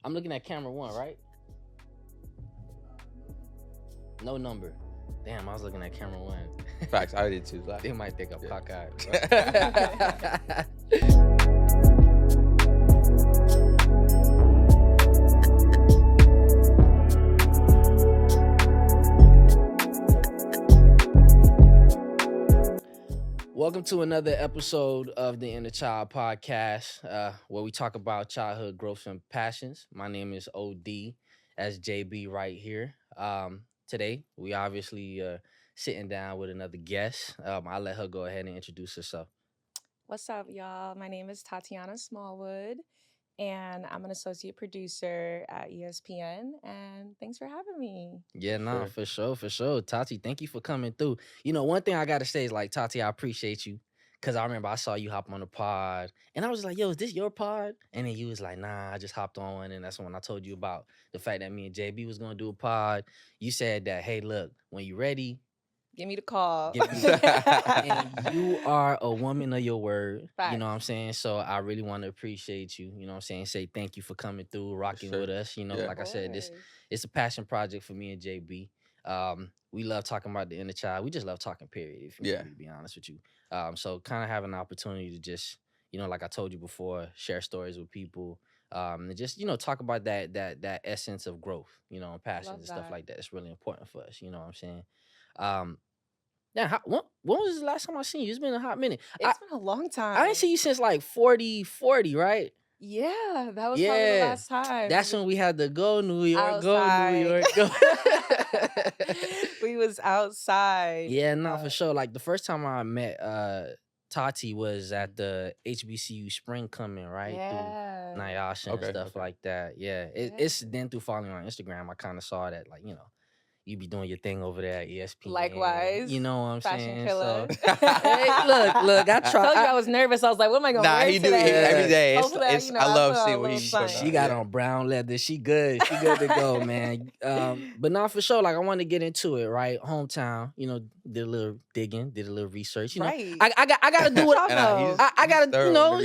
I'm looking at camera 1, right? No number. Damn, I was looking at camera 1. Facts, I did too. They might think I'm cockeyed. Welcome to another episode of the InnerChild Podcast, where we talk about childhood growth and passions. My name is OD, as JB right here. Today, we obviously sitting down with another guest. I'll let her go ahead and introduce herself. What's up, y'all? My name is Tatiyana Smallwood, and I'm an associate producer at ESPN. And thanks for having me. Yeah, no, for sure. Tati, thank you for coming through. You know, one thing I got to say is, like, Tati, I appreciate you. Because I remember I saw you hop on the pod. And I was like, yo, is this your pod? And then you was like, nah, I just hopped on one. And that's when I told you about the fact that me and JB was going to do a pod. You said that, hey, look, when you ready, give me the call. And you are a woman of your word. Facts. You know what I'm saying? So I really want to appreciate you. You know what I'm saying? Say thank you for coming through, rocking with us. You know, like I said, it's a passion project for me and JB. We love talking about the inner child. We just love talking, period, if you want me to be honest with you. So kind of have an opportunity to just, you know, like I told you before, share stories with people. And just, you know, talk about that essence of growth, you know, and passion and stuff like that. It's really important for us. You know what I'm saying? When was the last time I seen you? It's been a hot minute. It's been a long time. I ain't seen you since like 40, right? Yeah, that was probably the last time. That's when we had to go New York, outside. go. We was outside. Yeah, no, for sure. Like the first time I met Tati was at the HBCU spring coming, right? Yeah. Through Nyasha and stuff like that. Yeah. It's then through following on Instagram, I kind of saw that, like, you know, you be doing your thing over there at ESPN. Likewise. You know what I'm Fashion saying? killer. So, hey, look, I told you I was nervous. I was like, what am I going to wear today? He do it every day. I love I seeing what he's doing. She got on brown leather. She good. She good to go, man. But not for sure. Like, I want to get into it, right? Hometown, you know, did a little digging, did a little research. You know, right. I got to do what I got to, you know,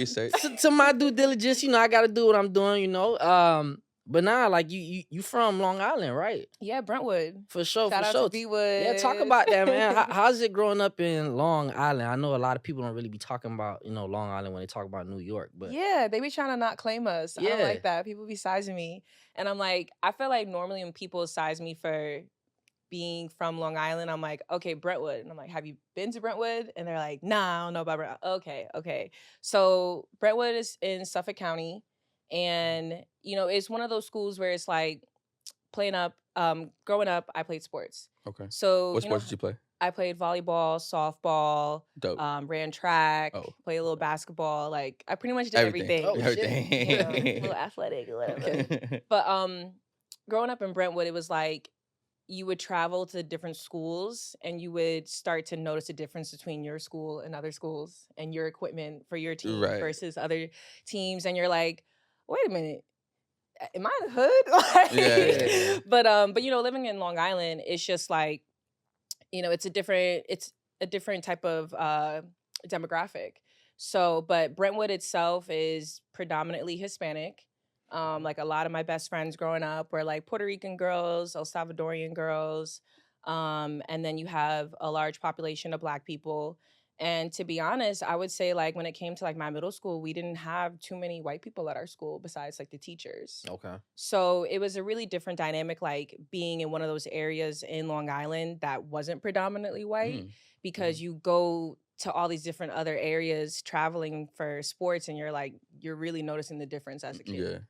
to my due diligence, you know, I got to do what I'm doing, you know. But nah, like you from Long Island, right? Yeah, Brentwood. For sure, Shout out to B-Wood. Yeah, talk about that, man. How's it growing up in Long Island? I know a lot of people don't really be talking about, you know, Long Island when they talk about New York, but yeah, they be trying to not claim us. I don't like that. People be sizing me, and I'm like, I feel like normally when people size me for being from Long Island, I'm like, okay, Brentwood, and I'm like, have you been to Brentwood? And they're like, nah, I don't know about Brentwood. Okay. So Brentwood is in Suffolk County. And, you know, it's one of those schools where it's like growing up, I played sports. Okay. So what sports did you play? I played volleyball, softball, ran track, played a little basketball. Like I pretty much did everything. Everything. You know, a little athletic or whatever. But growing up in Brentwood, it was like you would travel to different schools and you would start to notice a difference between your school and other schools and your equipment for your team versus other teams. And you're like, wait a minute, am I in the hood? But you know, living in Long Island, it's just like, you know, it's a different type of demographic. So, but Brentwood itself is predominantly Hispanic. Like a lot of my best friends growing up were like Puerto Rican girls, El Salvadorian girls, and then you have a large population of Black people. And to be honest, I would say like when it came to like my middle school, we didn't have too many white people at our school besides like the teachers. Okay. So it was a really different dynamic, like being in one of those areas in Long Island that wasn't predominantly white because you go to all these different other areas traveling for sports and you're really noticing the difference as a kid.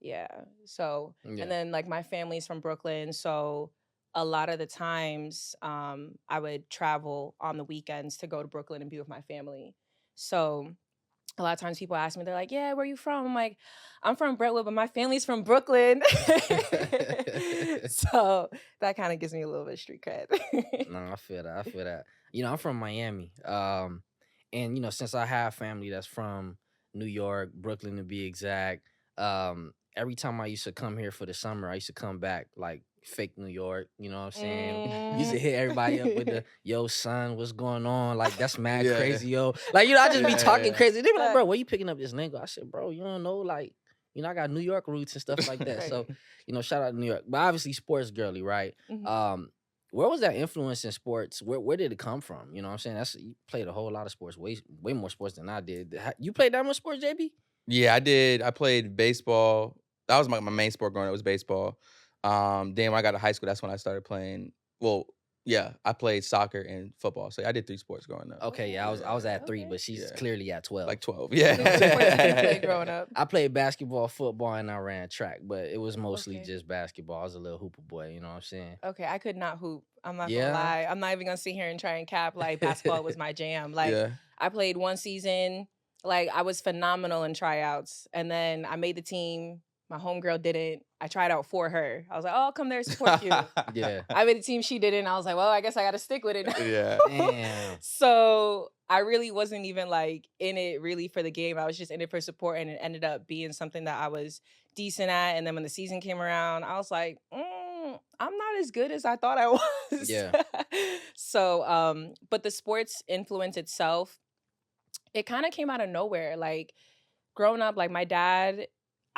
Yeah. So, and then like my family's from Brooklyn, so a lot of the times I would travel on the weekends to go to Brooklyn and be with my family. So a lot of times people ask me, they're like, yeah, where are you from? I'm like, I'm from Brentwood, but my family's from Brooklyn. So that kind of gives me a little bit of street cred. No, I feel that. You know, I'm from Miami. And, you know, since I have family that's from New York, Brooklyn to be exact, every time I used to come here for the summer, I used to come back like fake New York, you know what I'm saying? Used to hit everybody up with the, yo, son, what's going on? Like, that's mad crazy, yo. Like, you know, I just be talking crazy. They be like, bro, where you picking up this lingo? I said, bro, you don't know, like, I got New York roots and stuff like that. So, shout out to New York. But obviously sports girly, right? Where was that influence in sports? Where did it come from? You know what I'm saying? You played a whole lot of sports, way more sports than I did. You played that much sports, JB? Yeah, I did. I played baseball. That was my main sport growing up, was baseball. Then when I got to high school, that's when I started playing. Well, yeah, I played soccer and football. So I did 3 sports growing up. Okay, yeah, I was at 3, but she's clearly at 12. Like 12, yeah. What sports did you play growing up? I played basketball, football, and I ran track, but it was mostly just basketball. I was a little hooper boy, you know what I'm saying? Okay, I could not hoop. I'm not gonna lie. I'm not even gonna sit here and try and cap. Like, basketball was my jam. Like, I played 1 season. Like, I was phenomenal in tryouts. And then I made the team. My homegirl didn't. I tried out for her. I was like, oh, I'll come there and support you. I made the team. She didn't. I was like, well, I guess I got to stick with it. Damn. So I really wasn't even like in it really for the game. I was just in it for support, and it ended up being something that I was decent at. And then when the season came around, I was like, I'm not as good as I thought I was. So, but the sports influence itself, it kind of came out of nowhere. Like, growing up, like, my dad,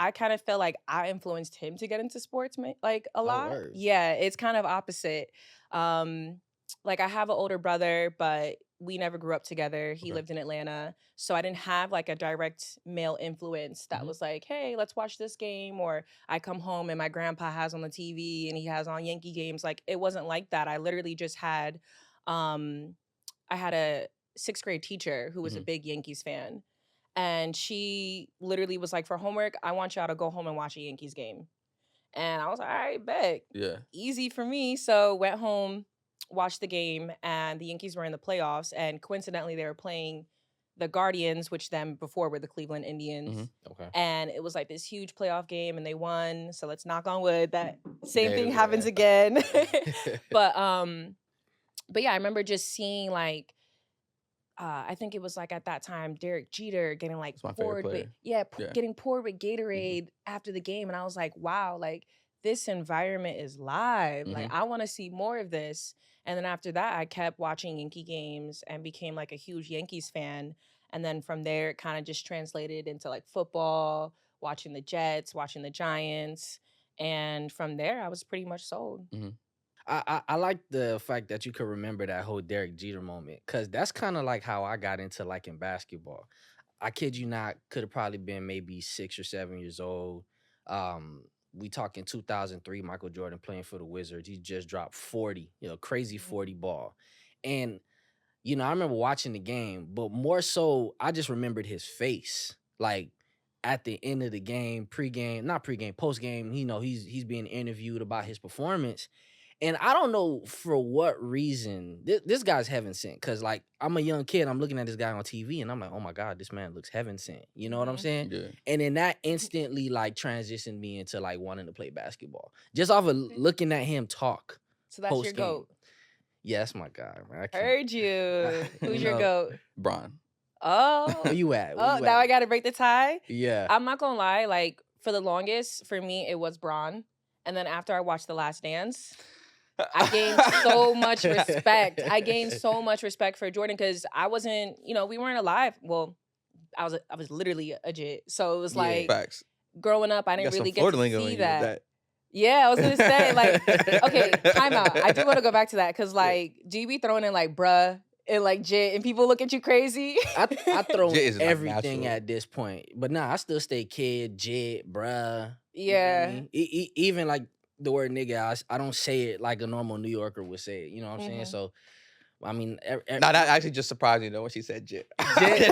I kind of felt like I influenced him to get into sports, like, a lot. Yeah, it's kind of opposite. Like, I have an older brother, but we never grew up together. He lived in Atlanta. So I didn't have like a direct male influence that was like, hey, let's watch this game. Or I come home and my grandpa has on the TV and he has on Yankee games. Like, it wasn't like that. I literally just had, I had a 6th grade teacher who was a big Yankees fan. And she literally was like, for homework, I want y'all to go home and watch a Yankees game. And I was like, all right, bet. Yeah. Easy for me. So went home, watched the game, and the Yankees were in the playoffs. And coincidentally, they were playing the Guardians, which then before were the Cleveland Indians. Okay. And it was like this huge playoff game, and they won. So let's knock on wood that same thing happens again. But yeah, I remember just seeing like, I think it was like at that time, Derek Jeter getting like poured with, getting poured with Gatorade after the game. And I was like, wow, like this environment is live. Like, I want to see more of this. And then after that, I kept watching Yankee games and became like a huge Yankees fan. And then from there, it kind of just translated into like football, watching the Jets, watching the Giants. And from there, I was pretty much sold. I like the fact that you could remember that whole Derek Jeter moment, because that's kind of like how I got into liking basketball. I kid you not, could have probably been maybe 6 or 7 years old. We talking 2003, Michael Jordan playing for the Wizards. He just dropped 40, crazy 40 ball. And, I remember watching the game, but more so, I just remembered his face. Like, at the end of the game, post-game, he's being interviewed about his performance. And I don't know for what reason this guy's heaven sent. Because, like, I'm a young kid. I'm looking at this guy on TV, and I'm like, oh, my God, this man looks heaven sent. You know what I'm saying? Yeah. And then that instantly, like, transitioned me into, like, wanting to play basketball. Just off of looking at him talk. So that's your GOAT? Yeah, that's my guy, man. Heard you. Who's your GOAT? Bron. Oh. Where you at? Now I got to break the tie? Yeah. I'm not going to lie. Like, for the longest, for me, it was Bron. And then after I watched The Last Dance, I gained so much respect. I gained so much respect for Jordan because I wasn't, we weren't alive. Well, I was literally a jit. So it was like, facts. Growing up, I didn't really get to see that. Yeah, I was going to say, like, okay, time out. I do want to go back to that because, like, do you be throwing in, like, bruh and, like, jit and people look at you crazy? I throw Jit everything like at this point. But nah, I still stay kid, jit, bruh. Yeah. Even, like, the word nigga, I don't say it like a normal New Yorker would say it. You know what I'm saying? So, I mean... No, that actually just surprised me, though, when she said jit. Okay.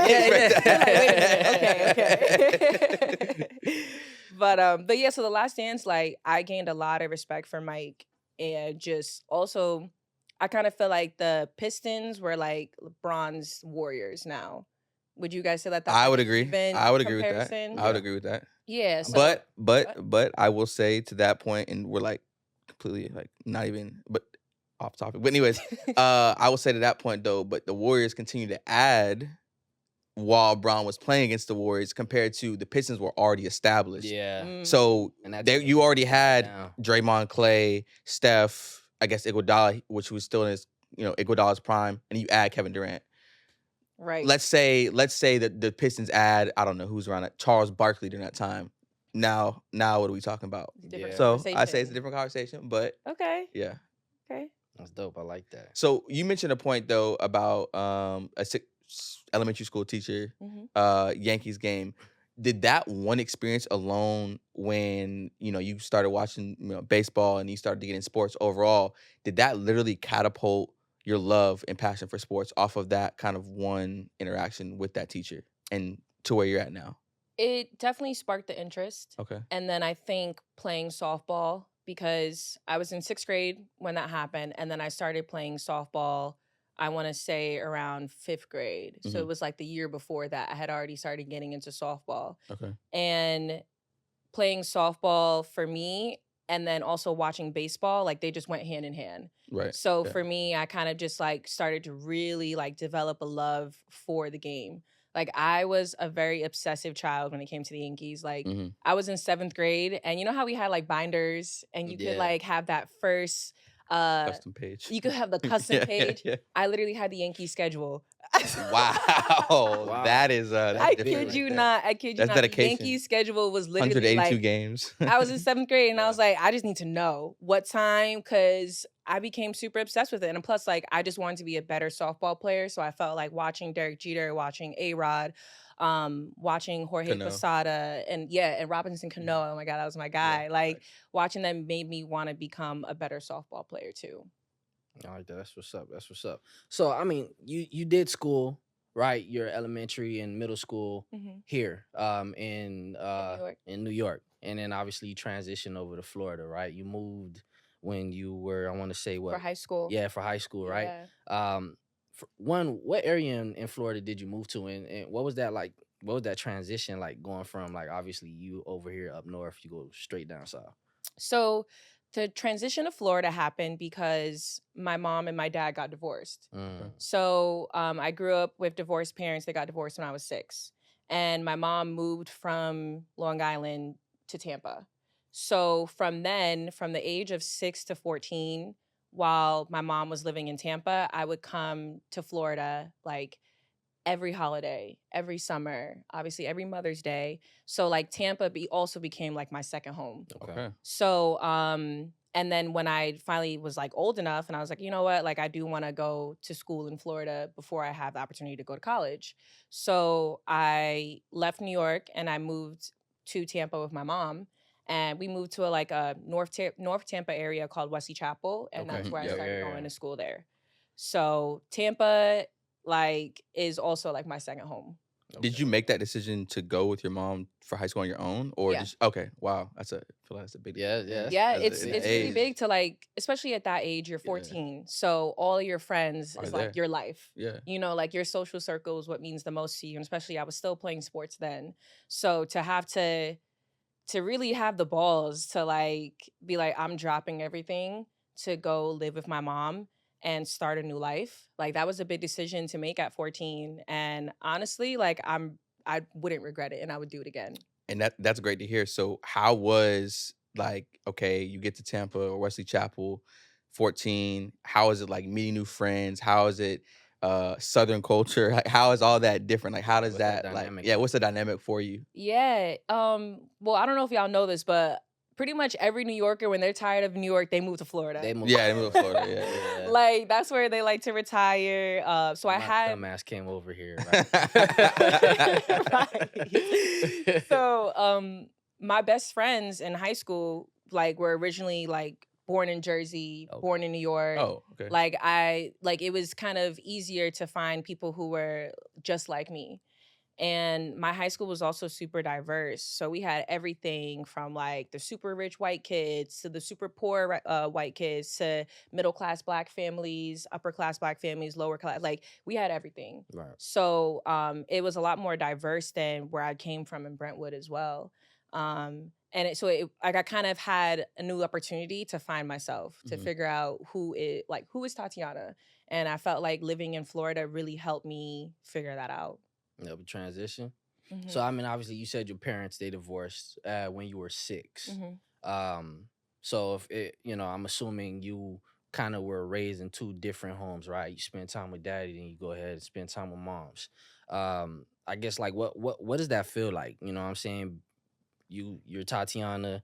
But yeah, so The Last Dance, like, I gained a lot of respect for Mike. And just also, I kind of feel like the Pistons were, like, LeBron's Warriors now. Would you guys say that? I would agree. I would agree with that. I would agree with that. Yeah. So, but I will say to that point, and we're like completely like not even but off topic. But anyways, I will say to that point though, but the Warriors continue to add while Bron was playing against the Warriors compared to the Pistons were already established. Yeah. So you already had Draymond, Clay, Steph, I guess Iguodala, which was still in his Iguodala's prime, and you add Kevin Durant. Right. Let's say that the Pistons add, I don't know who's around it, Charles Barkley during that time. now what are we talking about? So I say it's a different conversation, but okay. That's dope. I like that. So you mentioned a point though about elementary school teacher, Yankees game. Did that one experience alone, when you started watching baseball and you started to get in sports overall, did that literally catapult your love and passion for sports off of that kind of one interaction with that teacher and to where you're at now? It definitely sparked the interest. Okay. And then I think playing softball, because I was in 6th grade when that happened, and then I started playing softball, I want to say around 5th grade. So it was like the year before that I had already started getting into softball. Okay. And playing softball for me, and then also watching baseball, like they just went hand in hand. Right. So for me, I kind of just like started to really like develop a love for the game. Like I was a very obsessive child when it came to the Yankees. Like I was in 7th grade, and you know how we had like binders, and you could like have that first custom page. You could have the custom page. Yeah. I literally had the Yankee schedule. Wow. That is I kid you not. I kid you That's not. dedication. The Yankee schedule was literally 182 like, games. I was in 7th grade, and I was like, I just need to know what time, because I became super obsessed with it. And plus, like, I just wanted to be a better softball player. So I felt like watching Derek Jeter, watching A-Rod, watching Jorge Cano. Posada, and Robinson Cano. Oh my God, that was my guy. Watching them made me want to become a better softball player too. I like that. That's what's up. That's what's up. So, I mean, you did school, right? Your elementary and middle school here, in New York, and then obviously you transitioned over to Florida, right? You moved when you were, I want to say, what, for high school? Yeah, for high school, right? Yeah. What area in Florida did you move to, and what was that like? What was that transition like, going from, like, obviously you over here up north, you go straight down south? So the transition to Florida happened because my mom and my dad got divorced. So I grew up with divorced parents. They got divorced when I was 6. And my mom moved from Long Island to Tampa. So from the age of 6 to 14, while my mom was living in Tampa, I would come to Florida like every holiday, every summer, obviously every Mother's Day. So like Tampa also became like my second home. Okay. So and then when I finally was like old enough, and I was like, you know what, like I do want to go to school in Florida before I have the opportunity to go to college. So I left New York and I moved to Tampa with my mom. And we moved to a North Tampa area called Wesley Chapel, and that's where I started going to school there. So Tampa is also like my second home. Did you make that decision to go with your mom for high school on your own, or just okay? Wow, I feel like that's a big yeah. It's really big to like, especially at that age. You're 14, so all of your friends is like your life. Yeah, like your social circle is what means the most to you. And especially, I was still playing sports then, so to have to really have the balls to like be like, I'm dropping everything to go live with my mom and start a new life. Like that was a big decision to make at 14. And honestly, like I wouldn't regret it, and I would do it again. And that's great to hear. So how was like, okay, you get to Tampa or Wesley Chapel, 14. How is it like meeting new friends? How is it Southern culture? Like, how is all that different? Like how does what's that like what's the dynamic for you? Yeah. Well, I don't know if y'all know this, but pretty much every New Yorker, when they're tired of New York, they move to Florida. They move to Florida. Yeah. Like that's where they like to retire. So I had dumbass came over here. Right? So my best friends in high school like were originally like born in Jersey, born in New York. Oh, okay. Like it was kind of easier to find people who were just like me. And my high school was also super diverse. So we had everything from like the super rich white kids to the super poor white kids to middle class Black families, upper class Black families, lower class. Like we had everything. Right. So it was a lot more diverse than where I came from in Brentwood as well. And I kind of had a new opportunity to find myself, to figure out who is Tatiyana. And I felt like living in Florida really helped me figure that out. Transition. So I mean, obviously you said your parents, they divorced when you were 6. So if it, I'm assuming you kind of were raised in 2 different homes, right? You spend time with daddy, then you go ahead and spend time with moms. I guess like what does that feel like? You know what I'm saying? you're Tatiyana,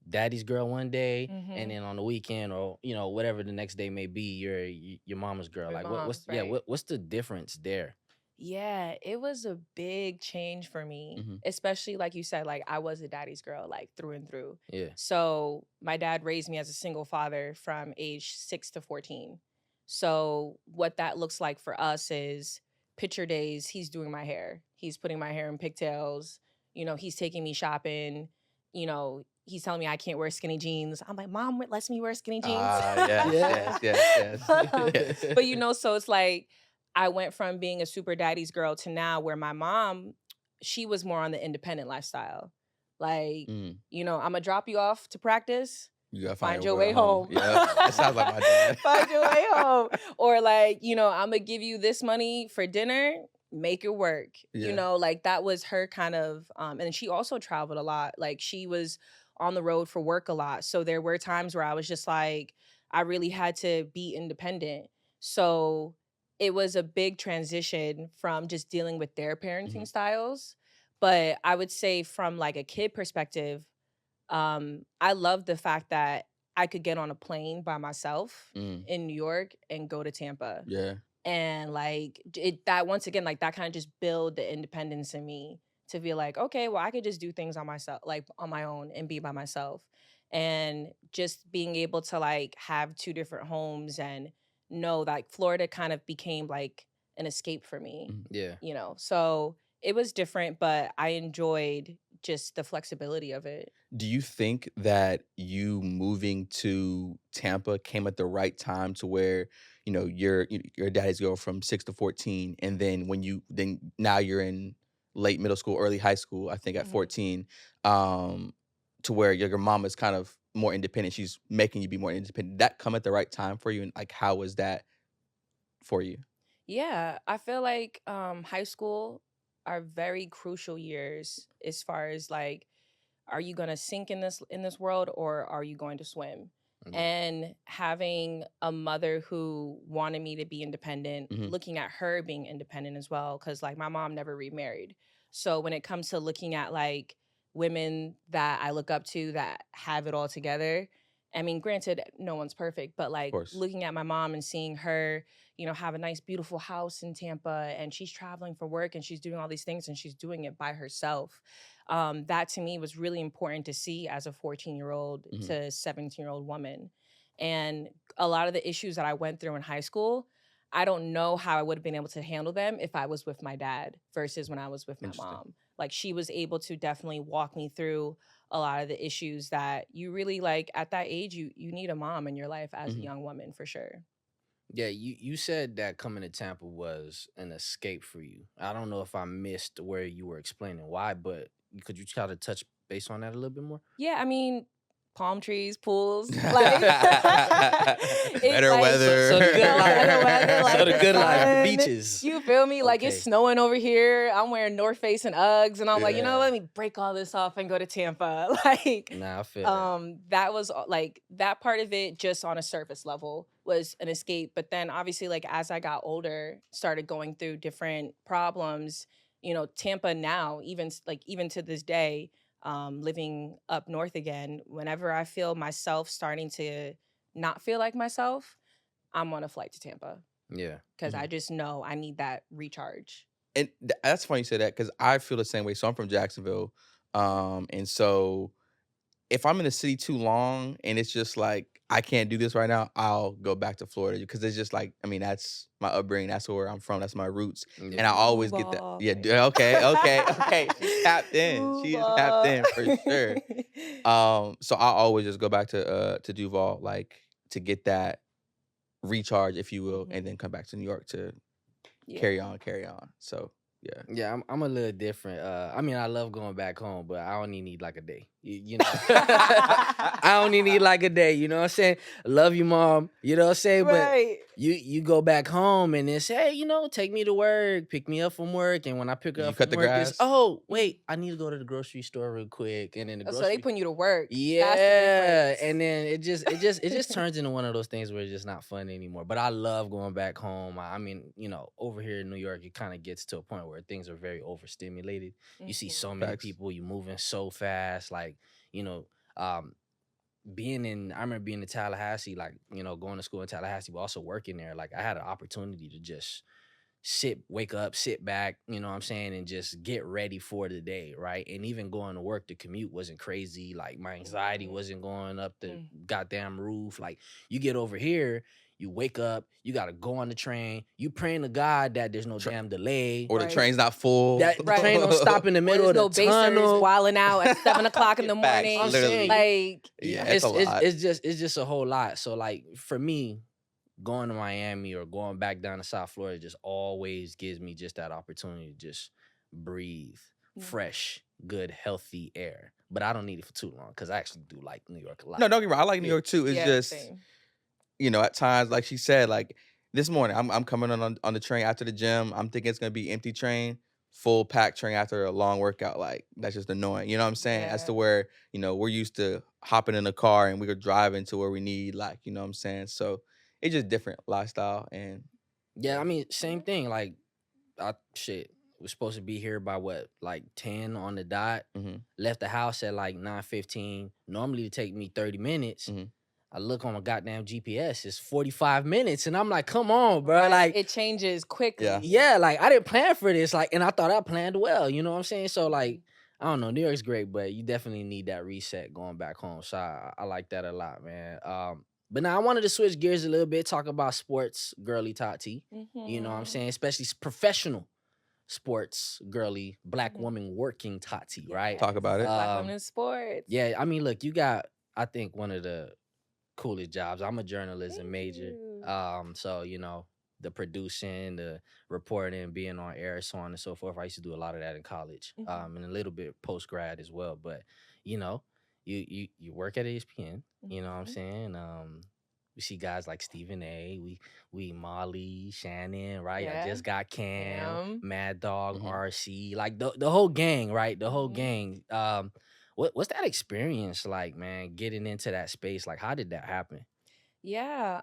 daddy's girl one day, and then on the weekend or whatever the next day may be, you're your mama's girl. Your Like mom's, yeah, right. what's the difference there? Yeah, it was a big change for me, especially like you said, like I was a daddy's girl, like through and through. Yeah. So my dad raised me as a single father from age 6 to 14. So what that looks like for us is picture days, he's doing my hair. He's putting my hair in pigtails. He's taking me shopping. He's telling me I can't wear skinny jeans. I'm like, Mom lets me wear skinny jeans. Yes. But so it's like, I went from being a super daddy's girl to now where my mom, she was more on the independent lifestyle. Like, I'm going to drop you off to practice. You gotta find your way home. Yeah, that sounds like my dad. Find your way home. Or like, I'm going to give you this money for dinner, make it work. Yeah. Like that was her kind of, and she also traveled a lot. Like she was on the road for work a lot. So there were times where I was just like, I really had to be independent. So it was a big transition from just dealing with their parenting styles. But I would say from like a kid perspective, I love the fact that I could get on a plane by myself in New York and go to Tampa. Yeah. And like that once again, like that kind of just build the independence in me to feel like, okay, well, I could just do things on myself, like on my own and be by myself. And just being able to like have two different homes and know that like Florida kind of became like an escape for me. Yeah. So it was different, but I enjoyed just the flexibility of it. Do you think that you moving to Tampa came at the right time to where, your daddy's girl from 6 to 14, and then now you're in late middle school, early high school, I think at 14, to where your mom is kind of more independent. She's making you be more independent. Did that come at the right time for you? And like, how was that for you? Yeah, I feel like high school are very crucial years as far as like, are you going to sink in this world or are you going to swim? And having a mother who wanted me to be independent, looking at her being independent as well, because like my mom never remarried. So when it comes to looking at like women that I look up to that have it all together, I mean, granted, no one's perfect, but like looking at my mom and seeing her, have a nice, beautiful house in Tampa and she's traveling for work and she's doing all these things and she's doing it by herself. That to me was really important to see as a 14-year-old to 17-year-old woman. And a lot of the issues that I went through in high school, I don't know how I would have been able to handle them if I was with my dad versus when I was with my mom. Like she was able to definitely walk me through a lot of the issues that you really like at that age, you need a mom in your life as a young woman for sure. Yeah, you said that coming to Tampa was an escape for you. I don't know if I missed where you were explaining why, but could you try to touch base on that a little bit more? Yeah, I mean, palm trees, pools, like better weather. So the good life. Like so the good life, beaches. You feel me? Like it's snowing over here. I'm wearing North Face and Uggs, and I'm like, let me break all this off and go to Tampa. Like, I feel that was like that part of it, just on a surface level, was an escape. But then obviously, like as I got older, started going through different problems. Tampa now, even to this day. Living up north again, whenever I feel myself starting to not feel like myself, I'm on a flight to Tampa. Yeah. Because I just know I need that recharge. And that's funny you say that because I feel the same way. So I'm from Jacksonville. And so if I'm in the city too long and it's just like, I can't do this right now, I'll go back to Florida because it's just like, I mean, that's my upbringing. That's where I'm from. That's my roots. Yeah. And I always get that. Yeah. Okay. She's tapped in. She is tapped in for sure. So I always just go back to Duval, like to get that recharge, if you will, and then come back to New York to carry on. So. Yeah, I'm a little different. I mean, I love going back home, but I only need like a day. You know, I only need like a day. You know what I'm saying? Love you, mom. You know what I'm saying? Right. But you go back home and then say, hey, you know, take me to work, pick me up from work, and when I pick her You up cut from the work, grass? it's wait, I need to go to the grocery store real quick, and then the So grocery. they putting you to work. Yeah, That's the difference. and then it just turns into one of those things where it's just not fun anymore. But I love going back home. I mean, you know, over here in New York, it kind of gets to a point where things are very overstimulated. You see so many Facts. people, you moving so fast, like, you know, I remember being in Tallahassee, like, you know, going to school in Tallahassee, but also working there. Like, I had an opportunity to just wake up, sit back, you know what I'm saying, and just get ready for the day, right? And even going to work, the commute wasn't crazy. Like, my anxiety wasn't going up the goddamn roof. Like, you get over here, you wake up, you got to go on the train, you praying to God that there's no damn delay. Or the train's not full. That the train don't stop in the middle of the tunnel. Wilding out at 7 o'clock in the morning. I'm saying, like, yeah, it's a lot. It's just a whole lot. So, like, for me, going to Miami or going back down to South Florida just always gives me just that opportunity to just breathe fresh, good, healthy air. But I don't need it for too long because I actually do like New York a lot. No, don't get me wrong. I like New York too. It's just, same. You know, at times, like she said, like this morning, I'm coming on the train after the gym. I'm thinking it's gonna be empty train, full packed train after a long workout. Like, that's just annoying. You know what I'm saying? Yeah. As to where, you know, we're used to hopping in a car and we could drive into where we need, like, you know what I'm saying? So it's just different lifestyle. And yeah, I mean, same thing. Like, we're supposed to be here by what, like 10 on the dot. Left the house at like 9:15. Normally it take me 30 minutes. I look on my goddamn GPS, it's 45 minutes. And I'm like, come on, bro. Right. Like, it changes quickly. Yeah, like, I didn't plan for this. Like, and I thought I planned well. You know what I'm saying? So, like, I don't know. New York's great, but you definitely need that reset going back home. So I like that a lot, man. But now I wanted to switch gears a little bit, talk about sports, girly Tati. You know what I'm saying? Especially professional sports, girly, black woman working Tati, right? talk about it. Black women in sports. Yeah, I mean, look, you got, I think, one of the coolest jobs. I'm a journalism major. So, you know, the producing, the reporting, being on air, so on and so forth. I used to do a lot of that in college, and a little bit post grad as well. But, you know, you work at ESPN. You know what I'm saying? We see guys like Stephen A. We Molly, Shannon, right? I just got Cam, Mad Dog, RC, like the whole gang, right? The whole gang. What's that experience like, man? Getting into that space, like, how did that happen? Yeah.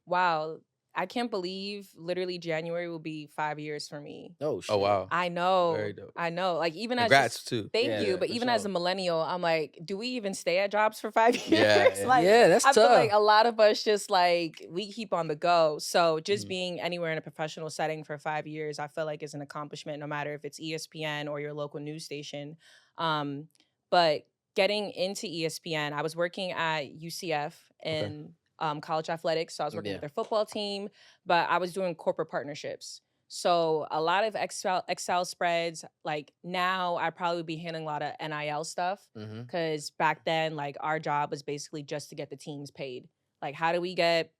Wow. I can't believe literally January will be 5 years for me. Oh shit! Oh wow. I know. Very dope. I know. Like, even Congrats too. Thank you. But even as a millennial, I'm like, do we even stay at jobs for 5 years? Yeah. Like, yeah, that's I tough. feel like a lot of us just like we keep on the go. So just being anywhere in a professional setting for 5 years, I feel like is an accomplishment, no matter if it's ESPN or your local news station. But getting into ESPN, I was working at UCF in college athletics. So I was working with their football team, but I was doing corporate partnerships. So a lot of Excel spreads. Like, now I probably would be handling a lot of NIL stuff, because back then, like, our job was basically just to get the teams paid. Like, how do we get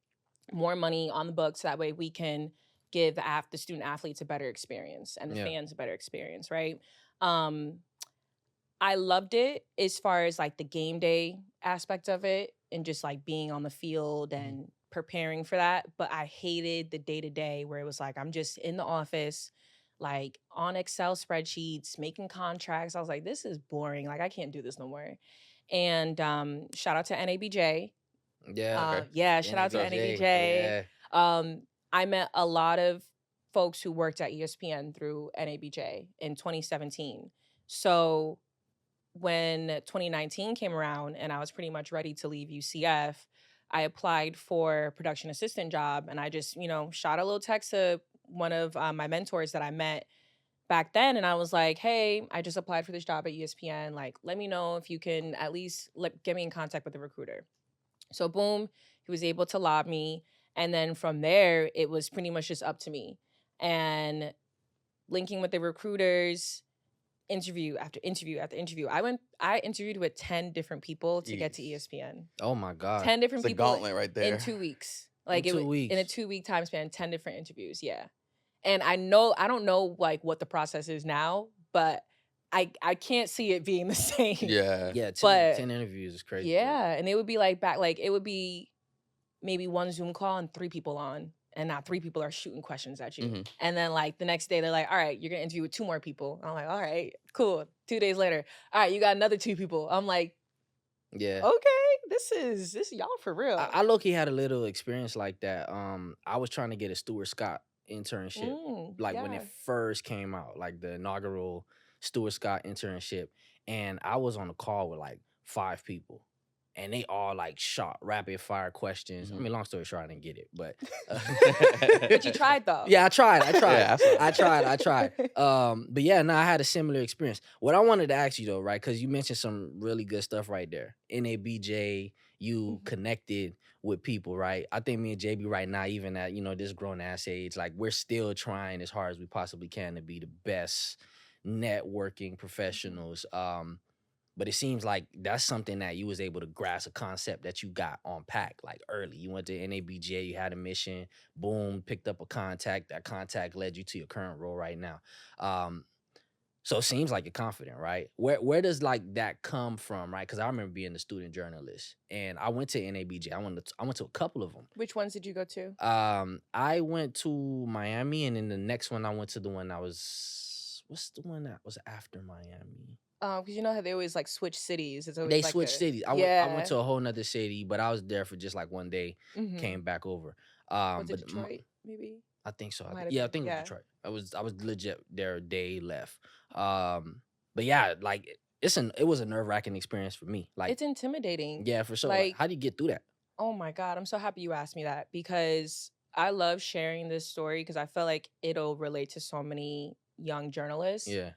more money on the books so that way we can give the student athletes a better experience and the fans a better experience, right? I loved it as far as like the game day aspect of it and just like being on the field and preparing for that. But I hated the day-to-day where it was like, I'm just in the office, like on Excel spreadsheets, making contracts. I was like, this is boring. Like, I can't do this no more. And shout out to NABJ. Shout out to NABJ. I met a lot of folks who worked at ESPN through NABJ in 2017. So when 2019 came around and I was pretty much ready to leave UCF, I applied for a production assistant job, and I just, shot a little text to one of my mentors that I met back then, and I was like, hey, I just applied for this job at ESPN. Like, let me know if you can at least get me in contact with the recruiter. So boom, he was able to lob me. And then from there, it was pretty much just up to me. And linking with the recruiters, interview after interview after interview. I interviewed with 10 different people to get to ESPN. Oh my God. 10 different it's people. A gauntlet right there. In 2 weeks. Like, in 2 weeks. In a 2-week time span, 10 different interviews. Yeah. And I don't know like what the process is now, but I can't see it being the same. Yeah. Yeah, But 10 interviews is crazy. yeah, and it would be like it would be maybe one Zoom call and 3 people on, and now 3 people are shooting questions at you. Mhm. And then like the next day they're like, all right, you're gonna interview with 2 more people. I'm like, all right, cool. 2 days later, all right, you got another 2 people. I'm like, Yeah. okay, this is y'all for real. I low-key had a little experience like that. I was trying to get a Stuart Scott internship, like when it first came out, like the inaugural Stuart Scott internship, and I was on a call with like 5 people, and they all like shot rapid fire questions. I mean, long story short, I didn't get it, but But you tried though. yeah, I tried. Yeah, I tried. But yeah, no, I had a similar experience. What I wanted to ask you though, right? Because you mentioned some really good stuff right there. NABJ, you connected with people, right? I think me and JB right now, even at this grown ass age, like we're still trying as hard as we possibly can to be the best networking professionals. But it seems like that's something that you was able to grasp, a concept that you got on pack like early. You went to NABJ, you had a mission, boom, picked up a contact. That contact led you to your current role right now. So it seems like you're confident, right? Where does like that come from, right? Because I remember being a student journalist, and I went to NABJ. I went to a couple of them. Which ones did you go to? I went to Miami, and then the next one I went to the one that was, what's the one that was after Miami? Because you know how they always like switch cities. It's always They like switched cities. I went to a whole nother city, but I was there for just like one day. Came back over. Was it Detroit? Maybe. I think so. Might I have think been, it was Detroit. I was legit there a day left. But yeah, like it was a nerve-wracking experience for me. Like it's intimidating. Yeah, for sure. Like, how do you get through that? Oh my God, I'm so happy you asked me that, because I love sharing this story because I feel like it'll relate to so many young journalists. Yeah.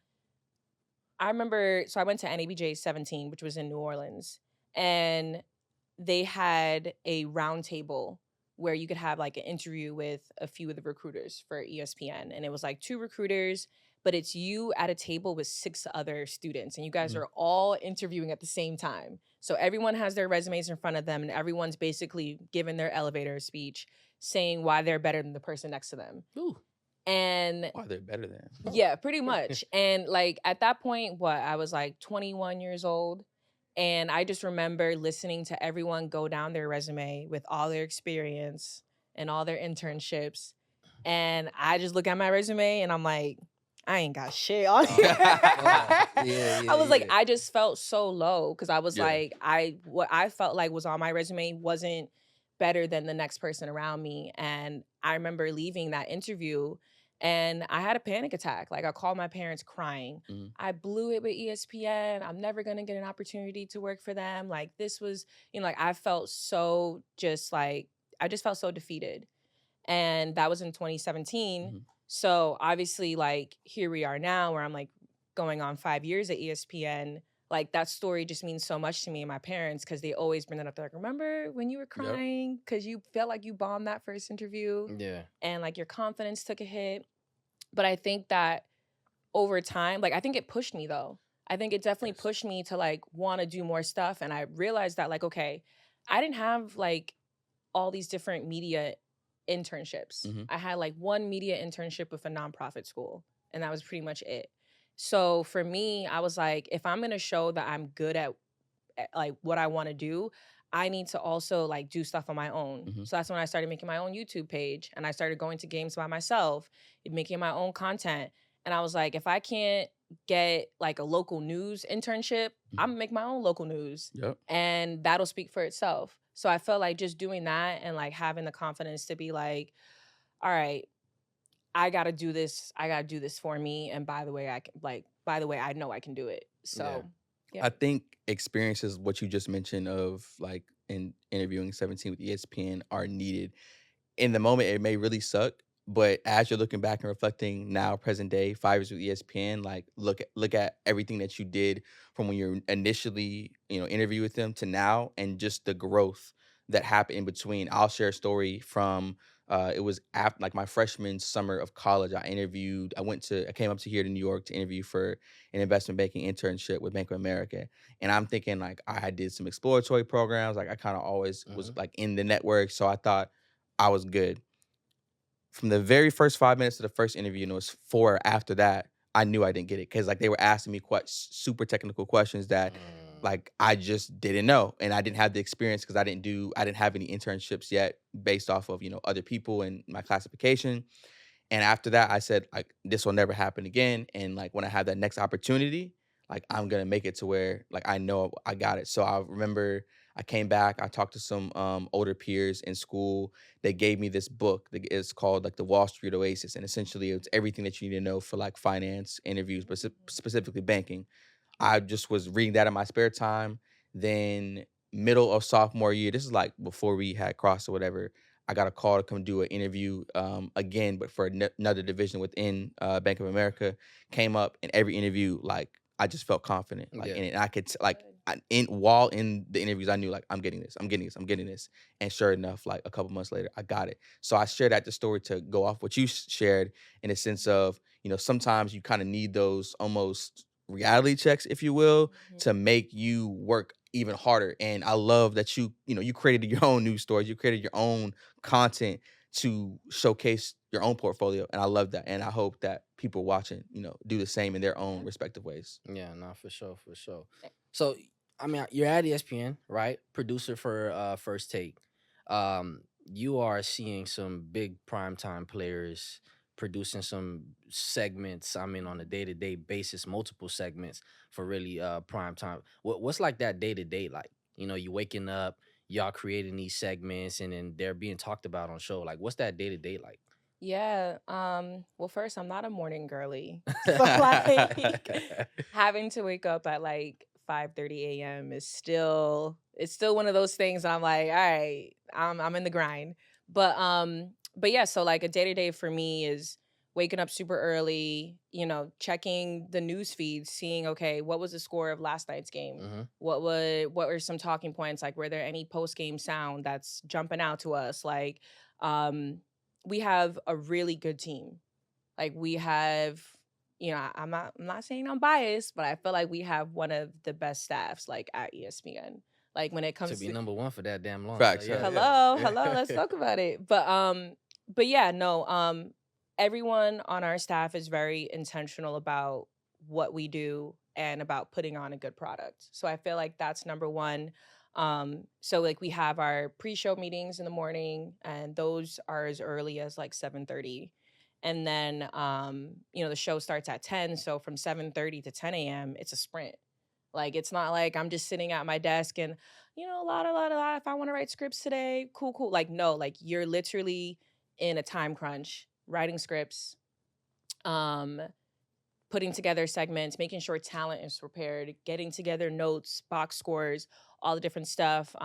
I remember, so I went to NABJ 17, which was in New Orleans, and they had a round table where you could have like an interview with a few of the recruiters for ESPN. And it was like 2 recruiters, but it's you at a table with 6 other students, and you guys are all interviewing at the same time. So everyone has their resumes in front of them, and everyone's basically giving their elevator speech saying why they're better than the person next to them. Ooh. And why they're better than. Yeah, pretty much. And like at that point, I was like 21 years old. And I just remember listening to everyone go down their resume with all their experience and all their internships. And I just look at my resume and I'm like, I ain't got shit on here. I was like, I just felt so low because I was like, what I felt like was on my resume wasn't better than the next person around me. And I remember leaving that interview and I had a panic attack. Like I called my parents crying. I blew it with ESPN. I'm never going to get an opportunity to work for them. Like this was, like I felt so I just felt so defeated. And that was in 2017. So obviously like here we are now where I'm like going on 5 years at ESPN. Like that story just means so much to me and my parents because they always bring that up. They're like, remember when you were crying because you felt like you bombed that first interview? Yeah. And like your confidence took a hit. But I think that over time, like I think it pushed me though. I think it definitely pushed me to like want to do more stuff. And I realized that like, okay, I didn't have like all these different media internships. I had like one media internship with a nonprofit school and that was pretty much it. So for me, I was like, if I'm going to show that I'm good at like what I want to do, I need to also like do stuff on my own. So that's when I started making my own YouTube page and I started going to games by myself, making my own content. And I was like, if I can't get like a local news internship, I'm gonna make my own local news and that'll speak for itself. So I felt like just doing that and like having the confidence to be like, all right, I gotta do this. I gotta do this for me. And by the way, I know I can do it. So I think experiences, what you just mentioned of like in interviewing 17 with ESPN are needed. In the moment, it may really suck, but as you're looking back and reflecting now, present day, 5 years with ESPN, like look at everything that you did from when you initially, interviewed with them to now, and just the growth that happened in between. I'll share a story from it was after like my freshman summer of college. I came up to here to New York to interview for an investment banking internship with Bank of America. And I'm thinking like I did some exploratory programs. Like I kind of always was like in the network. So I thought I was good. From the very first 5 minutes of the first interview, and it was 4 after that, I knew I didn't get it because like they were asking me quite super technical questions that like I just didn't know, and I didn't have the experience because I didn't have any internships yet based off of other people and my classification. And after that, I said, like, this will never happen again. And like when I have that next opportunity, like I'm gonna make it to where like I know I got it. So I remember I came back, I talked to some older peers in school. They gave me this book. It's called like the Wall Street Oasis. And essentially it's everything that you need to know for like finance, interviews, but specifically banking. I just was reading that in my spare time. Then middle of sophomore year, this is like before we had crossed or whatever, I got a call to come do an interview again, but for another division within Bank of America. Came up in every interview, like I just felt confident, like, and I could while in the interviews, I knew like I'm getting this, I'm getting this, I'm getting this, and sure enough, like a couple months later, I got it. So I shared that the story to go off what you shared in a sense of sometimes you kind of need those almost reality checks, if you will, to make you work even harder. And I love that you created your own news stories, you created your own content to showcase your own portfolio, and I love that. And I hope that people watching, do the same in their own respective ways. Yeah, no, for sure, for sure. So, I mean, you're at ESPN, right? Producer for First Take. You are seeing some big primetime players producing some segments. I mean, on a day-to-day basis, multiple segments for really prime time. What's like that day-to-day like? You waking up, y'all creating these segments, and then they're being talked about on show. Like, what's that day-to-day like? Yeah. Well, first, I'm not a morning girly, so like having to wake up at like 5:30 a.m. is still one of those things. I'm like, all right, I'm in the grind. But yeah. So like a day to day for me is waking up super early. Checking the news feeds, seeing okay, what was the score of last night's game? What were some talking points? Like, were there any post game sound that's jumping out to us? Like, we have a really good team. Like we have, I'm not saying I'm biased, but I feel like we have one of the best staffs like at ESPN. Like when it comes to be number one for that damn long. Facts. So, yeah. Hello, let's talk about it. But yeah, no, everyone on our staff is very intentional about what we do and about putting on a good product. So I feel like that's number one. So like we have our pre-show meetings in the morning, and those are as early as like 7:30. And then the show starts at 10. So from 7:30 to 10 a.m., it's a sprint. Like it's not like I'm just sitting at my desk and, if I want to write scripts today, cool. Like, no, like you're literally in a time crunch, writing scripts, putting together segments, making sure talent is prepared, getting together notes, box scores, all the different stuff,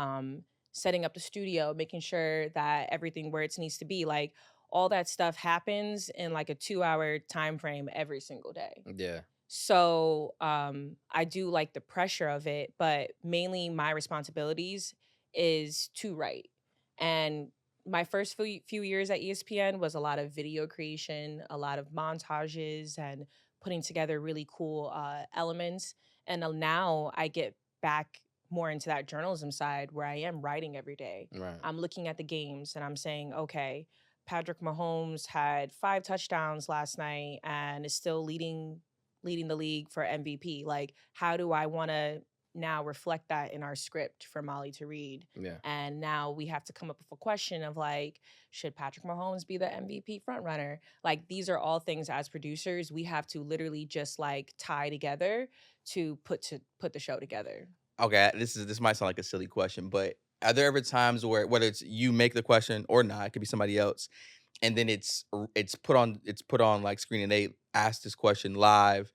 setting up the studio, making sure that everything where it needs to be, like all that stuff happens in like a 2-hour time frame every single day. Yeah. So I do like the pressure of it, but mainly my responsibilities is to write. And my first few years at ESPN was a lot of video creation, a lot of montages, and putting together really cool elements. And now I get back more into that journalism side where I am writing every day. Right. I'm looking at the games and I'm saying, okay, Patrick Mahomes had 5 touchdowns last night and is still leading the league for MVP. Like, how do I want to now reflect that in our script for Molly to read? Yeah. And now we have to come up with a question of like, should Patrick Mahomes be the MVP frontrunner? Like, these are all things as producers we have to literally just like tie together to put the show together. Okay, this might sound like a silly question, but are there ever times where whether it's you make the question or not, it could be somebody else, and then it's put on like screen and they ask this question live?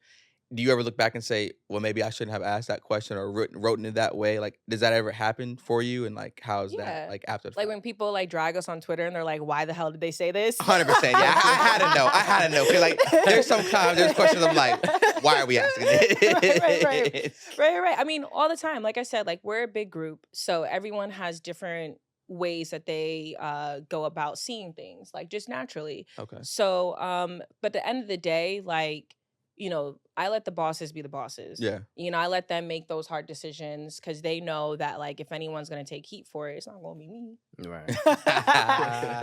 Do you ever look back and say, well, maybe I shouldn't have asked that question or wrote it that way? Like, does that ever happen for you? And like, how's that like after the like fact? when people like drag us on Twitter and they're like, why the hell did they say this? 100%. Yeah, I had to know. 'Cause like, there's questions I'm like, why are we asking this? Right. I mean, all the time. Like I said, like we're a big group, so everyone has different ways that they go about seeing things, like just naturally. Okay. So, but at the end of the day, like I let the bosses be the bosses. Yeah. I let them make those hard decisions because they know that, like, if anyone's going to take heat for it, it's not going to be me. Right.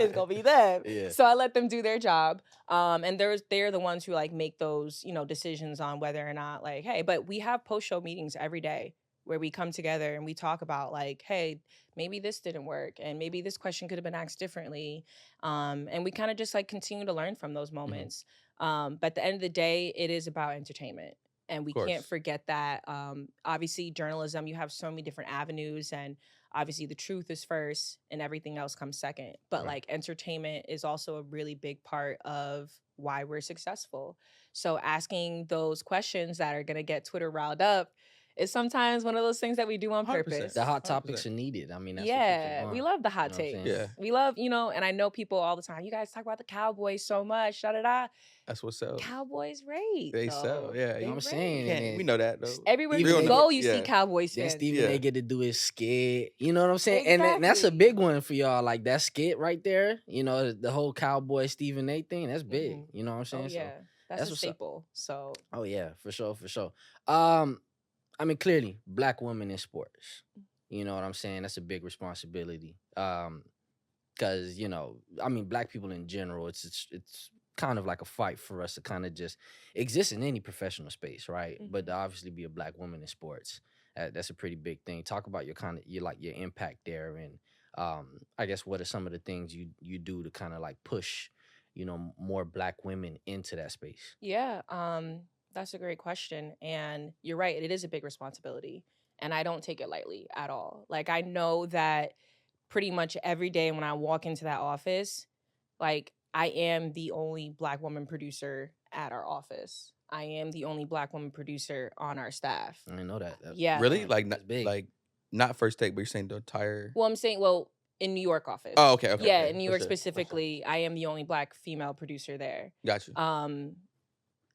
It's going to be them. Yeah. So I let them do their job. And they're the ones who, like, make those, decisions on whether or not, like, hey, but we have post-show meetings every day where we come together and we talk about, like, hey, maybe this didn't work and maybe this question could have been asked differently. And we kind of just, like, continue to learn from those moments. But at the end of the day, it is about entertainment. And we can't forget that. Obviously, journalism, you have so many different avenues, and obviously the truth is first and everything else comes second. But like, entertainment is also a really big part of why we're successful. So asking those questions that are going to get Twitter riled up is sometimes one of those things that we do on 100%. purpose. The hot topics are needed. I mean, that's Yeah, what we love the hot takes. Yeah. We love, and I know people all the time, you guys talk about the Cowboys so much, da-da-da. That's what's up. Cowboys rate. They though. sell, yeah. They I'm rate. saying, We know that though. Everywhere Even you they go, get- you see yeah. Cowboys then fans. Stephen A. get to do his skit. You know what I'm saying? And that's a Exactly. big one for y'all. Like that skit right there. The whole Cowboy Stephen A. thing. That's big. Mhm. You know what I'm saying? Oh, yeah. That's a what's up. staple. So Oh yeah, for sure. I mean, clearly, black women in sports. You know what I'm saying? That's a big responsibility. Because I mean, black people in general, it's kind of like a fight for us to kind of just exist in any professional space, right? But to obviously be a black woman in sports, that's a pretty big thing. Talk about your impact there, and I guess what are some of the things you do to kind of like push, more black women into that space? yeah, that's a great question. And you're right, it is a big responsibility. And I don't take it lightly at all. Like, I know that pretty much every day when I walk into that office, like, I am the only black woman producer at our office. I am the only black woman producer on our staff. I didn't know that. Yeah. Really? Like that's big. Like not first take, but you're saying the entire. Well, I'm saying, in New York office. Oh, okay. Yeah, okay, in New for York sure. specifically, I am the only black female producer there. Got you.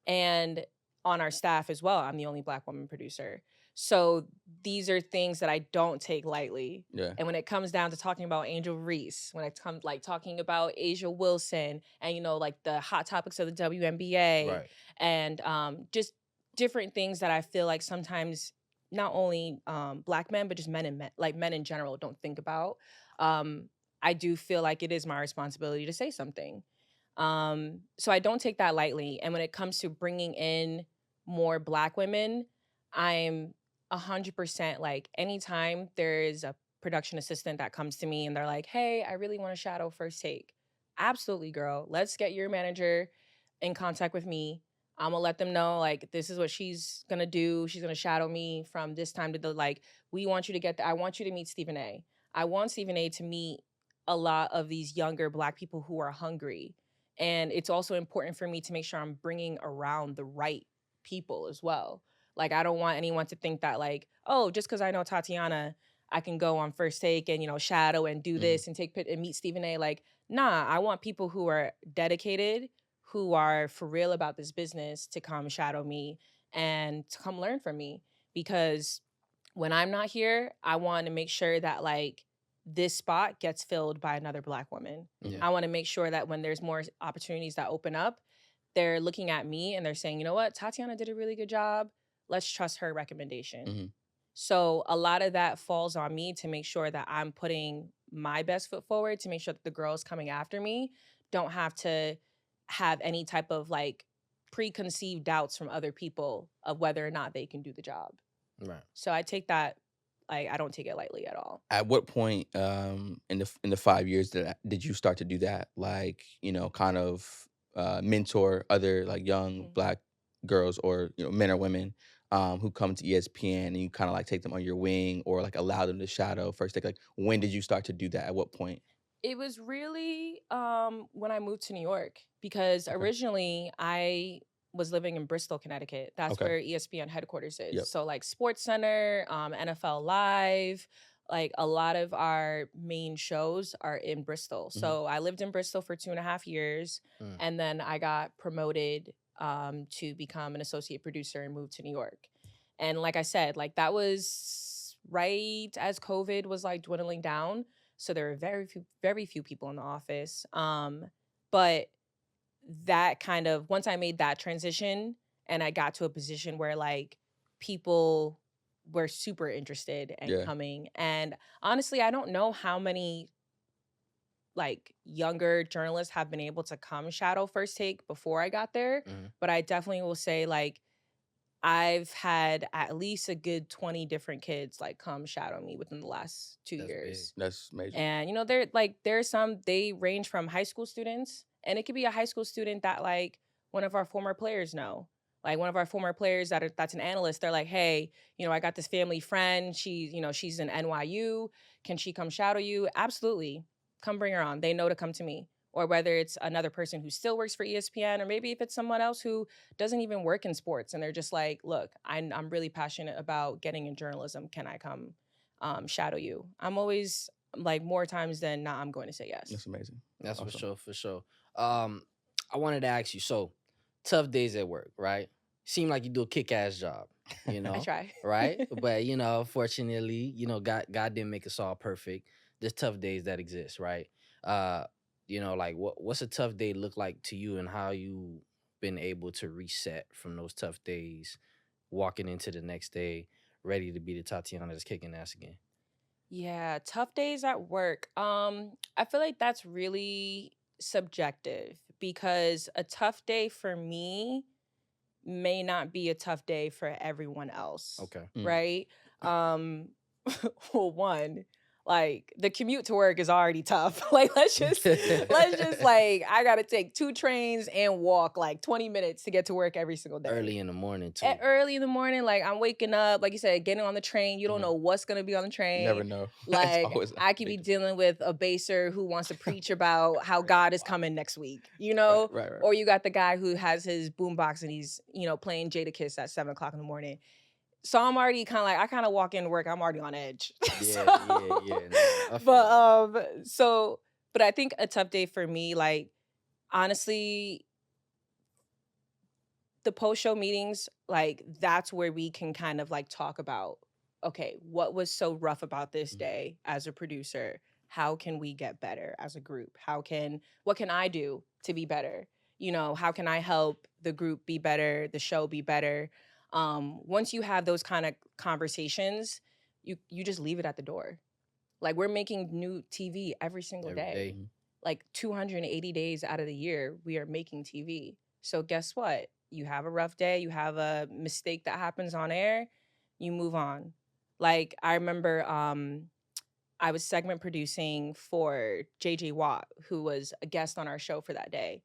And on our staff as well, I'm the only black woman producer. So these are things that I don't take lightly. Yeah. And when it comes down to talking about Angel Reese, when it comes like talking about Asia Wilson and, like the hot topics of the WNBA Right. and just different things that I feel like sometimes not only black men, but just men in general don't think about. I do feel like it is my responsibility to say something. So I don't take that lightly. And when it comes to bringing in more black women, I'm 100% like, anytime there is a production assistant that comes to me and they're like, hey, I really want to shadow First Take. Absolutely, girl. Let's get your manager in contact with me. I'm gonna let them know, like, this is what she's gonna do. She's gonna shadow me from this time to we want you to get I want you to meet Stephen A. I want Stephen A to meet a lot of these younger black people who are hungry. And it's also important for me to make sure I'm bringing around the right people as well. Like, I don't want anyone to think that, like, oh, just because I know Tatiyana, I can go on First Take and, shadow and do this and and meet Stephen A. Like, nah, I want people who are dedicated, who are for real about this business to come shadow me and to come learn from me. Because when I'm not here, I want to make sure that, like, this spot gets filled by another black woman. Yeah. I want to make sure that when there's more opportunities that open up, they're looking at me and they're saying, you know what, Tatiyana did a really good job. Let's trust her recommendation. So a lot of that falls on me to make sure that I'm putting my best foot forward, to make sure that the girls coming after me don't have to have any type of like preconceived doubts from other people of whether or not they can do the job. Right. So I take that, I don't take it lightly at all. At what point in the 5 years did you start to do that? Like, kind of mentor other like young black girls or men or women who come to ESPN, and you kind of like take them on your wing or like allow them to shadow First Take? Like, when did you start to do that? At what point? It was really when I moved to New York, because originally I was living in Bristol, Connecticut. That's where ESPN headquarters is. Yep. So like SportsCenter, NFL Live, like a lot of our main shows are in Bristol. So I lived in Bristol for 2.5 years, and then I got promoted to become an associate producer and moved to New York. And like I said, like that was right as COVID was like dwindling down. So there were very few people in the office. But that kind of, once I made that transition and I got to a position where like people were super interested in coming. And honestly, I don't know how many like younger journalists have been able to come shadow First Take before I got there, but I definitely will say like I've had at least a good 20 different kids like come shadow me within the last 2 years. Big. That's major. And you know, there's some, they range from high school students, and it could be a high school student that like one of our former players know. Like one of our former players that's an analyst, they're like, hey, you know, I got this family friend. She's in NYU. Can she come shadow you? Absolutely. Come bring her on. They know to come to me. Or whether it's another person who still works for ESPN, or maybe if it's someone else who doesn't even work in sports and they're just like, look, I'm really passionate about getting in journalism. Can I come shadow you? I'm always like, more times than not, I'm going to say yes. That's amazing. That's awesome. For sure. I wanted to ask you, so tough days at work, right? Seem like you do a kick-ass job, you know? I try. Right? But, you know, fortunately, you know, God didn't make us all perfect. There's tough days that exist, right? You know, like what's a tough day look like to you, and how you been able to reset from those tough days, walking into the next day, ready to be the Tatiyana that's kicking ass again? Yeah, tough days at work. I feel like that's really subjective, because a tough day for me may not be a tough day for everyone else. Okay. Right? Well, one, like the commute to work is already tough. Like let's just like, I gotta take 2 trains and walk like 20 minutes to get to work every single day. Early in the morning too. Early in the morning, like I'm waking up, like you said, getting on the train. You don't know what's gonna be on the train. You never know. Like I could be dealing with a baser who wants to preach about how God is coming next week, you know? Right. Or you got the guy who has his boombox and he's, you know, playing Jadakiss at 7:00 in the morning. So I'm already kind of like, I kind of walk into work, I'm already on edge. Yeah. No, but I think a tough day for me, like, honestly, the post-show meetings, like, that's where we can kind of like talk about, okay, what was so rough about this day as a producer? How can we get better as a group? What can I do to be better? You know, how can I help the group be better, the show be better? Once you have those kind of conversations, you just leave it at the door. Like we're making new TV every single day. Like 280 days out of the year, we are making TV. So guess what? You have a rough day, you have a mistake that happens on air, you move on. Like I remember I was segment producing for JJ Watt, who was a guest on our show for that day.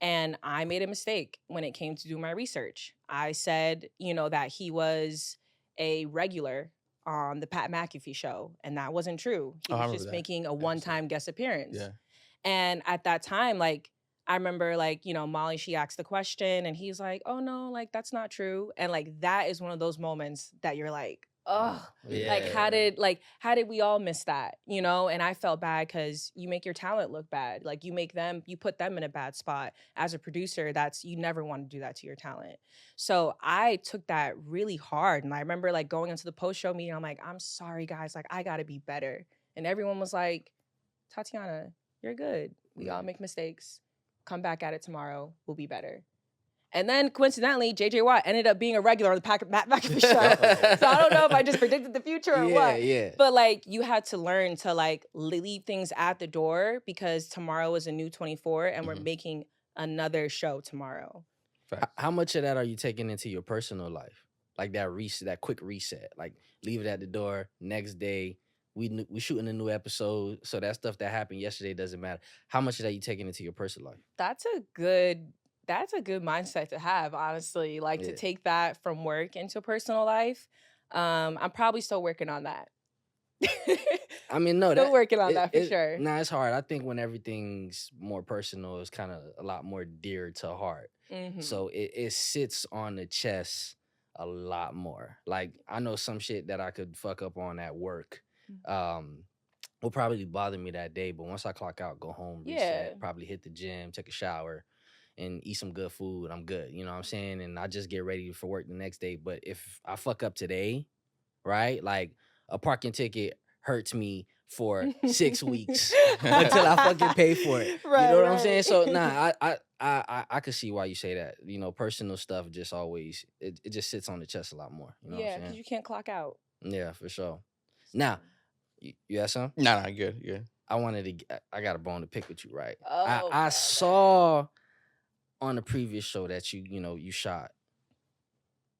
And I made a mistake when it came to do my research. I said, you know, that he was a regular on the Pat McAfee show, and that wasn't true. He was just making a one-time guest appearance. Yeah. And at that time, like, I remember, like, you know, Molly, she asked the question, and he's like, oh, no, like, that's not true. And, like, that is one of those moments that you're like, oh, like, how did we all miss that, you know? And I felt bad because you make your talent look bad. Like, you put them in a bad spot. As a producer, you never want to do that to your talent. So I took that really hard. And I remember, like, going into the post-show meeting, I'm like, I'm sorry, guys. Like, I got to be better. And everyone was like, Tatiyana, you're good. We all make mistakes. Come back at it tomorrow. We'll be better. And then coincidentally, JJ Watt ended up being a regular on the Pat McAfee show. So I don't know if I just predicted the future or what. Yeah. But like, you had to learn to like leave things at the door, because tomorrow is a new 24 and we're making another show tomorrow. How much of that are you taking into your personal life? Like that quick reset, like leave it at the door. Next day, we shooting a new episode, so that stuff that happened yesterday doesn't matter. How much of that you taking into your personal life? That's a good mindset to have, honestly. Like to take that from work into personal life. I'm probably still working on that. I mean, no, still working on that for sure. Nah, it's hard. I think when everything's more personal, it's kind of a lot more dear to heart. So it sits on the chest a lot more. Like I know some shit that I could fuck up on at work. Will probably bother me that day, but once I clock out, go home, reset, probably hit the gym, take a shower, and eat some good food, I'm good. You know what I'm saying? And I just get ready for work the next day. But if I fuck up today, right? Like a parking ticket hurts me for 6 weeks until I fucking pay for it. Right, you know what I'm saying? So I could see why you say that. You know, personal stuff just always it just sits on the chest a lot more. You know what I'm because saying? you can't clock out. Yeah, for sure. Now, you have some? No, good. Yeah. I got a bone to pick with you, right? Oh, I saw on the previous show that you shot.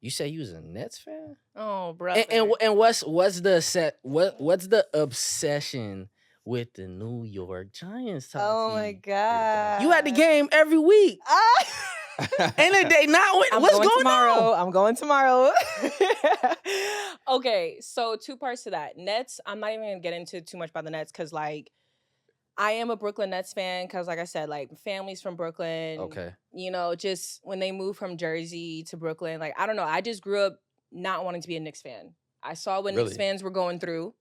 You say you was a Nets fan? Oh, brother. And what's the obsession with the New York Giants? Tati? Oh my God. You at the game every week. And they not win. What's going on? I'm going tomorrow. Okay, so 2 parts to that. Nets, I'm not even gonna get into too much about the Nets because like I am a Brooklyn Nets fan because like I said, like family's from Brooklyn. Okay. You know, just when they moved from Jersey to Brooklyn, like I don't know, I just grew up not wanting to be a Knicks fan. I saw what Knicks fans were going through.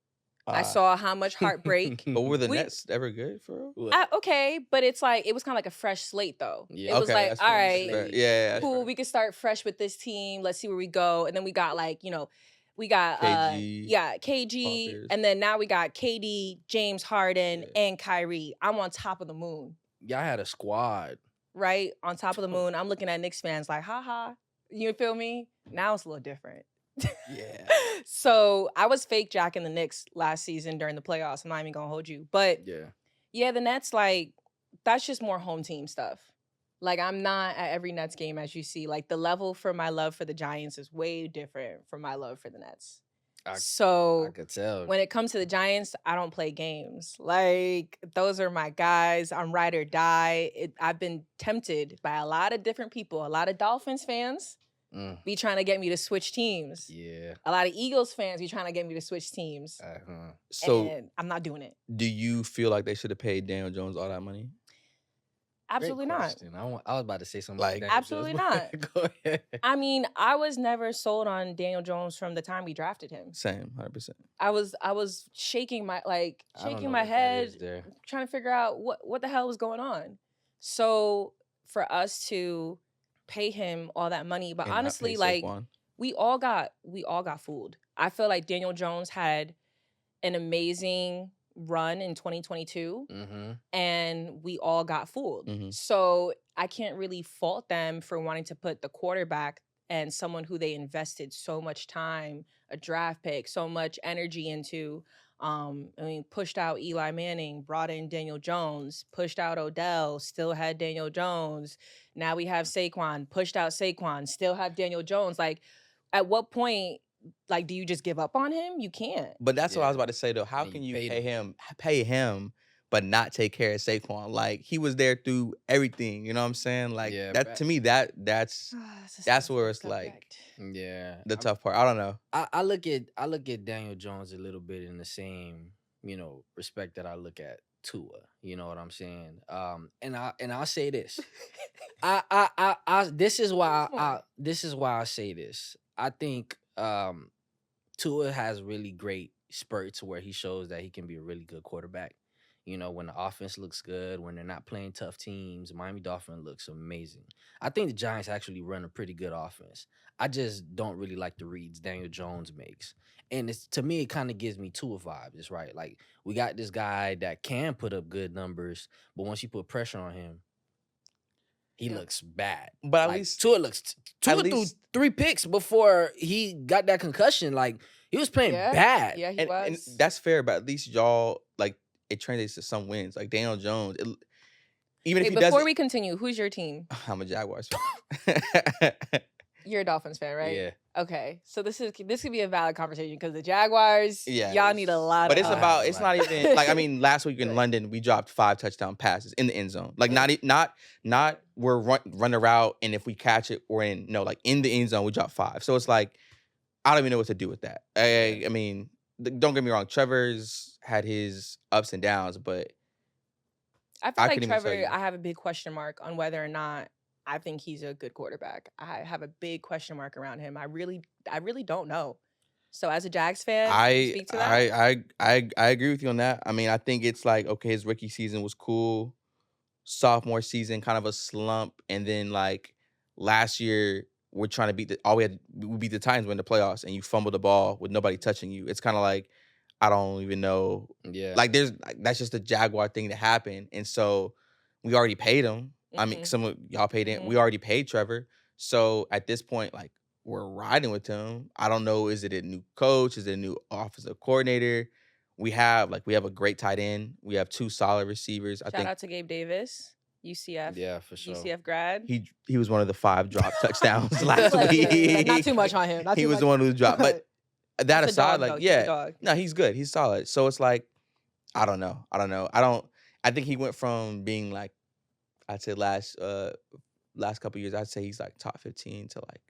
I saw how much heartbreak. But were the Nets ever good for real? Okay, but it's like it was kind of like a fresh slate though. Yeah. It was like, all right, yeah, cool. We could start fresh with this team. Let's see where we go. And then we got like, we got KG, and then now we got KD, James Harden, and Kyrie. I'm on top of the moon. Y'all had a squad. Right? On top of the moon. I'm looking at Knicks fans like, haha. You feel me? Now it's a little different. Yeah. So I was fake jacking the Knicks last season during the playoffs. I'm not even gonna hold you. But yeah, the Nets, like, that's just more home team stuff. Like, I'm not at every Nets game, as you see. Like, the level for my love for the Giants is way different from my love for the Nets. I could tell. When it comes to the Giants, I don't play games. Like, those are my guys. I'm ride or die. I've been tempted by a lot of different people. A lot of Dolphins fans be trying to get me to switch teams. Yeah. A lot of Eagles fans be trying to get me to switch teams. So and I'm not doing it. Do you feel like they should have paid Daniel Jones all that money? Absolutely not. I was about to say something like that. Absolutely not. Go ahead. I mean, I was never sold on Daniel Jones from the time we drafted him. Same, 100%. I was shaking my head, trying to figure out what the hell was going on. So for us to pay him all that money, but and honestly, like we all got fooled. I feel like Daniel Jones had an amazing run in 2022 and we all got fooled. So I can't really fault them for wanting to put the quarterback and someone who they invested so much time, a draft pick, so much energy into. Pushed out Eli Manning, brought in Daniel Jones, pushed out Odell, still had Daniel Jones. Now we have Saquon, pushed out Saquon, still have Daniel Jones. Like, at what point, like, do you just give up on him? You can't. But that's what I was about to say, though. How can you pay him, but not take care of Saquon? Like, he was there through everything. You know what I'm saying? Like, to me, that's where it's like, the tough part. I don't know. I look at Daniel Jones a little bit in the same, respect that I look at Tua. You know what I'm saying? And I'll say this. This is why I say this. I think Tua has really great spurts where he shows that he can be a really good quarterback. When the offense looks good, when they're not playing tough teams, Miami Dolphins looks amazing. I think the Giants actually run a pretty good offense. I just don't really like the reads Daniel Jones makes. And to me, it kind of gives me Tua vibes. It's right. Like, we got this guy that can put up good numbers, but once you put pressure on him, he looks bad. But at least Tua threw 3 picks before he got that concussion. Like, he was playing bad. Yeah, he was. And that's fair, but at least y'all, like, it translates to some wins. Like Daniel Jones, even if he doesn't. Before we continue, who's your team? I'm a Jaguars fan. You're a Dolphins fan, right? Yeah. Okay, so this could be a valid conversation because the Jaguars, y'all need a lot. But it's not even like, I mean, last week in London we dropped 5 touchdown passes in the end zone. Like not we're run a route and if we catch it we're in in the end zone we drop 5. So it's like I don't even know what to do with that. I mean, don't get me wrong, Trevor's had his ups and downs, but I feel like Trevor, I have a big question mark on whether or not I think he's a good quarterback. I have a big question mark around him. I really don't know. So as a Jags fan, speak to that. I agree with you on that. I mean, I think it's like, okay, his rookie season was cool. Sophomore season, kind of a slump. And then like last year, we're trying to we beat the Titans in the playoffs and you fumbled the ball with nobody touching you. It's kind of like, I don't even know. Yeah. Like that's just a Jaguar thing that happened. And so we already paid him. I mean, some of y'all paid in. We already paid Trevor. So at this point, like, we're riding with him. I don't know. Is it a new coach? Is it a new offensive coordinator? We have a great tight end. We have 2 solid receivers. Shout out to Gabe Davis, UCF. Yeah, for sure. UCF grad. He was one of the 5 drop touchdowns last week. Not too much on him. He was the one who dropped. But that aside, dog, though. No, he's good. He's solid. So it's like, I don't know. I think he went from being like, I'd say last couple years, I'd say he's like top 15 to like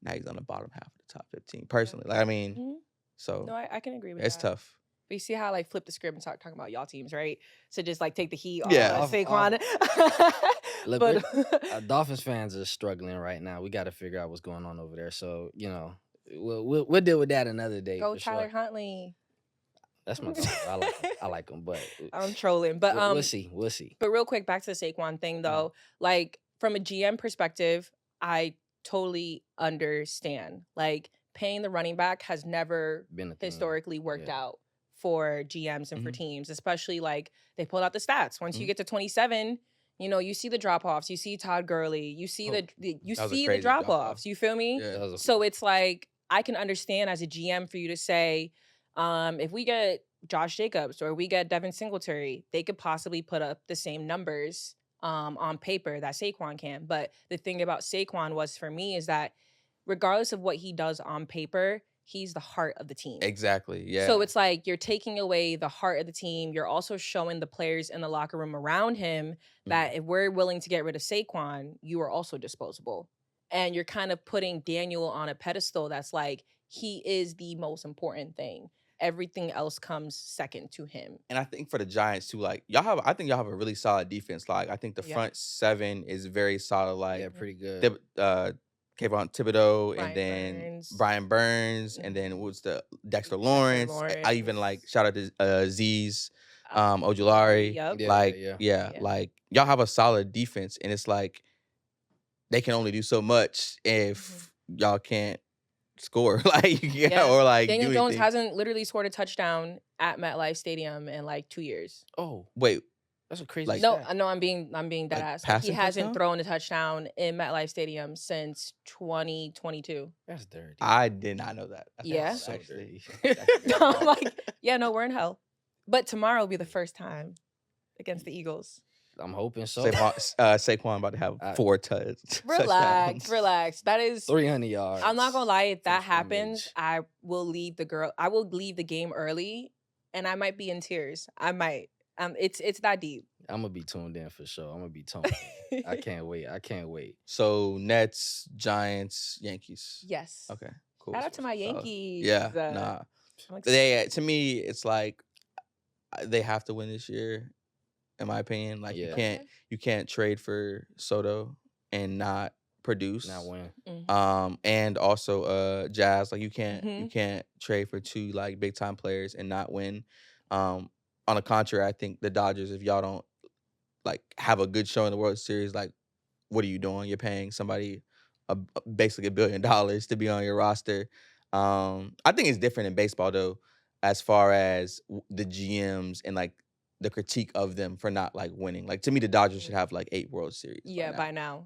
now he's on the bottom half of the top 15. Personally, like, I mean, so no, I can agree with that. It's tough. But you see how I like flip the script and start talking about y'all teams, right? So just like take the heat off Saquon. Look, Dolphins fans are struggling right now. We got to figure out what's going on over there. So we'll deal with that another day. Go for Tyler sure. Huntley. That's my dog. I like him, but I'm trolling. But we'll see. But real quick, back to the Saquon thing though. Like from a GM perspective, I totally understand. Like paying the running back has never been historically worked out for GMs and for teams, especially like they pulled out the stats. Once you get to 27, you see the drop-offs. You see Todd Gurley. You see the drop-offs. You feel me? Yeah. So it's like I can understand as a GM for you to say, if we get Josh Jacobs or we get Devin Singletary, they could possibly put up the same numbers on paper that Saquon can. But the thing about Saquon was for me is that regardless of what he does on paper, he's the heart of the team. Exactly. Yeah. So it's like you're taking away the heart of the team. You're also showing the players in the locker room around him that if we're willing to get rid of Saquon, you are also disposable. And you're kind of putting Daniel on a pedestal that's like, he is the most important thing. Everything else comes second to him. And I think for the Giants too, like I think y'all have a really solid defense. Like I think the front 7 is very solid. Like pretty good. Kayvon Thibodeau, Brian Burns, and then what's the Dexter Lawrence. I even like shout out to Z's Ojulari. Like y'all have a solid defense, and it's like they can only do so much if y'all can't score. Or like Daniel Jones hasn't literally scored a touchdown at MetLife Stadium in like 2 years. Oh wait. That's a crazy. Like, no, I'm being dead ass. He hasn't thrown a touchdown in MetLife Stadium since 2022. That's dirty. I did not know that. That's so dirty. I'm like, we're in hell. But tomorrow will be the first time against the Eagles. I'm hoping so. Saquon about to have 4 touchdowns. Relax. That is 300 yards. I'm not gonna lie. If that happens, I will leave the game early, and I might be in tears. I might. It's that deep. I'm gonna be tuned in for sure. I'm gonna be tuned in. I can't wait. So Nets, Giants, Yankees. Yes. Okay. Cool. Shout out to my Yankees. Yeah. To me, it's like they have to win this year, in my opinion. Like you can't trade for Soto and not produce, not win. And also Jazz. Like you can't trade for 2 like big time players and not win. On the contrary, I think the Dodgers, if y'all don't like have a good show in the World Series, like what are you doing? You're paying somebody basically $1 billion to be on your roster. I think it's different in baseball though, as far as the GMs and like the critique of them for not like winning. Like to me, the Dodgers should have like 8 World Series. By now.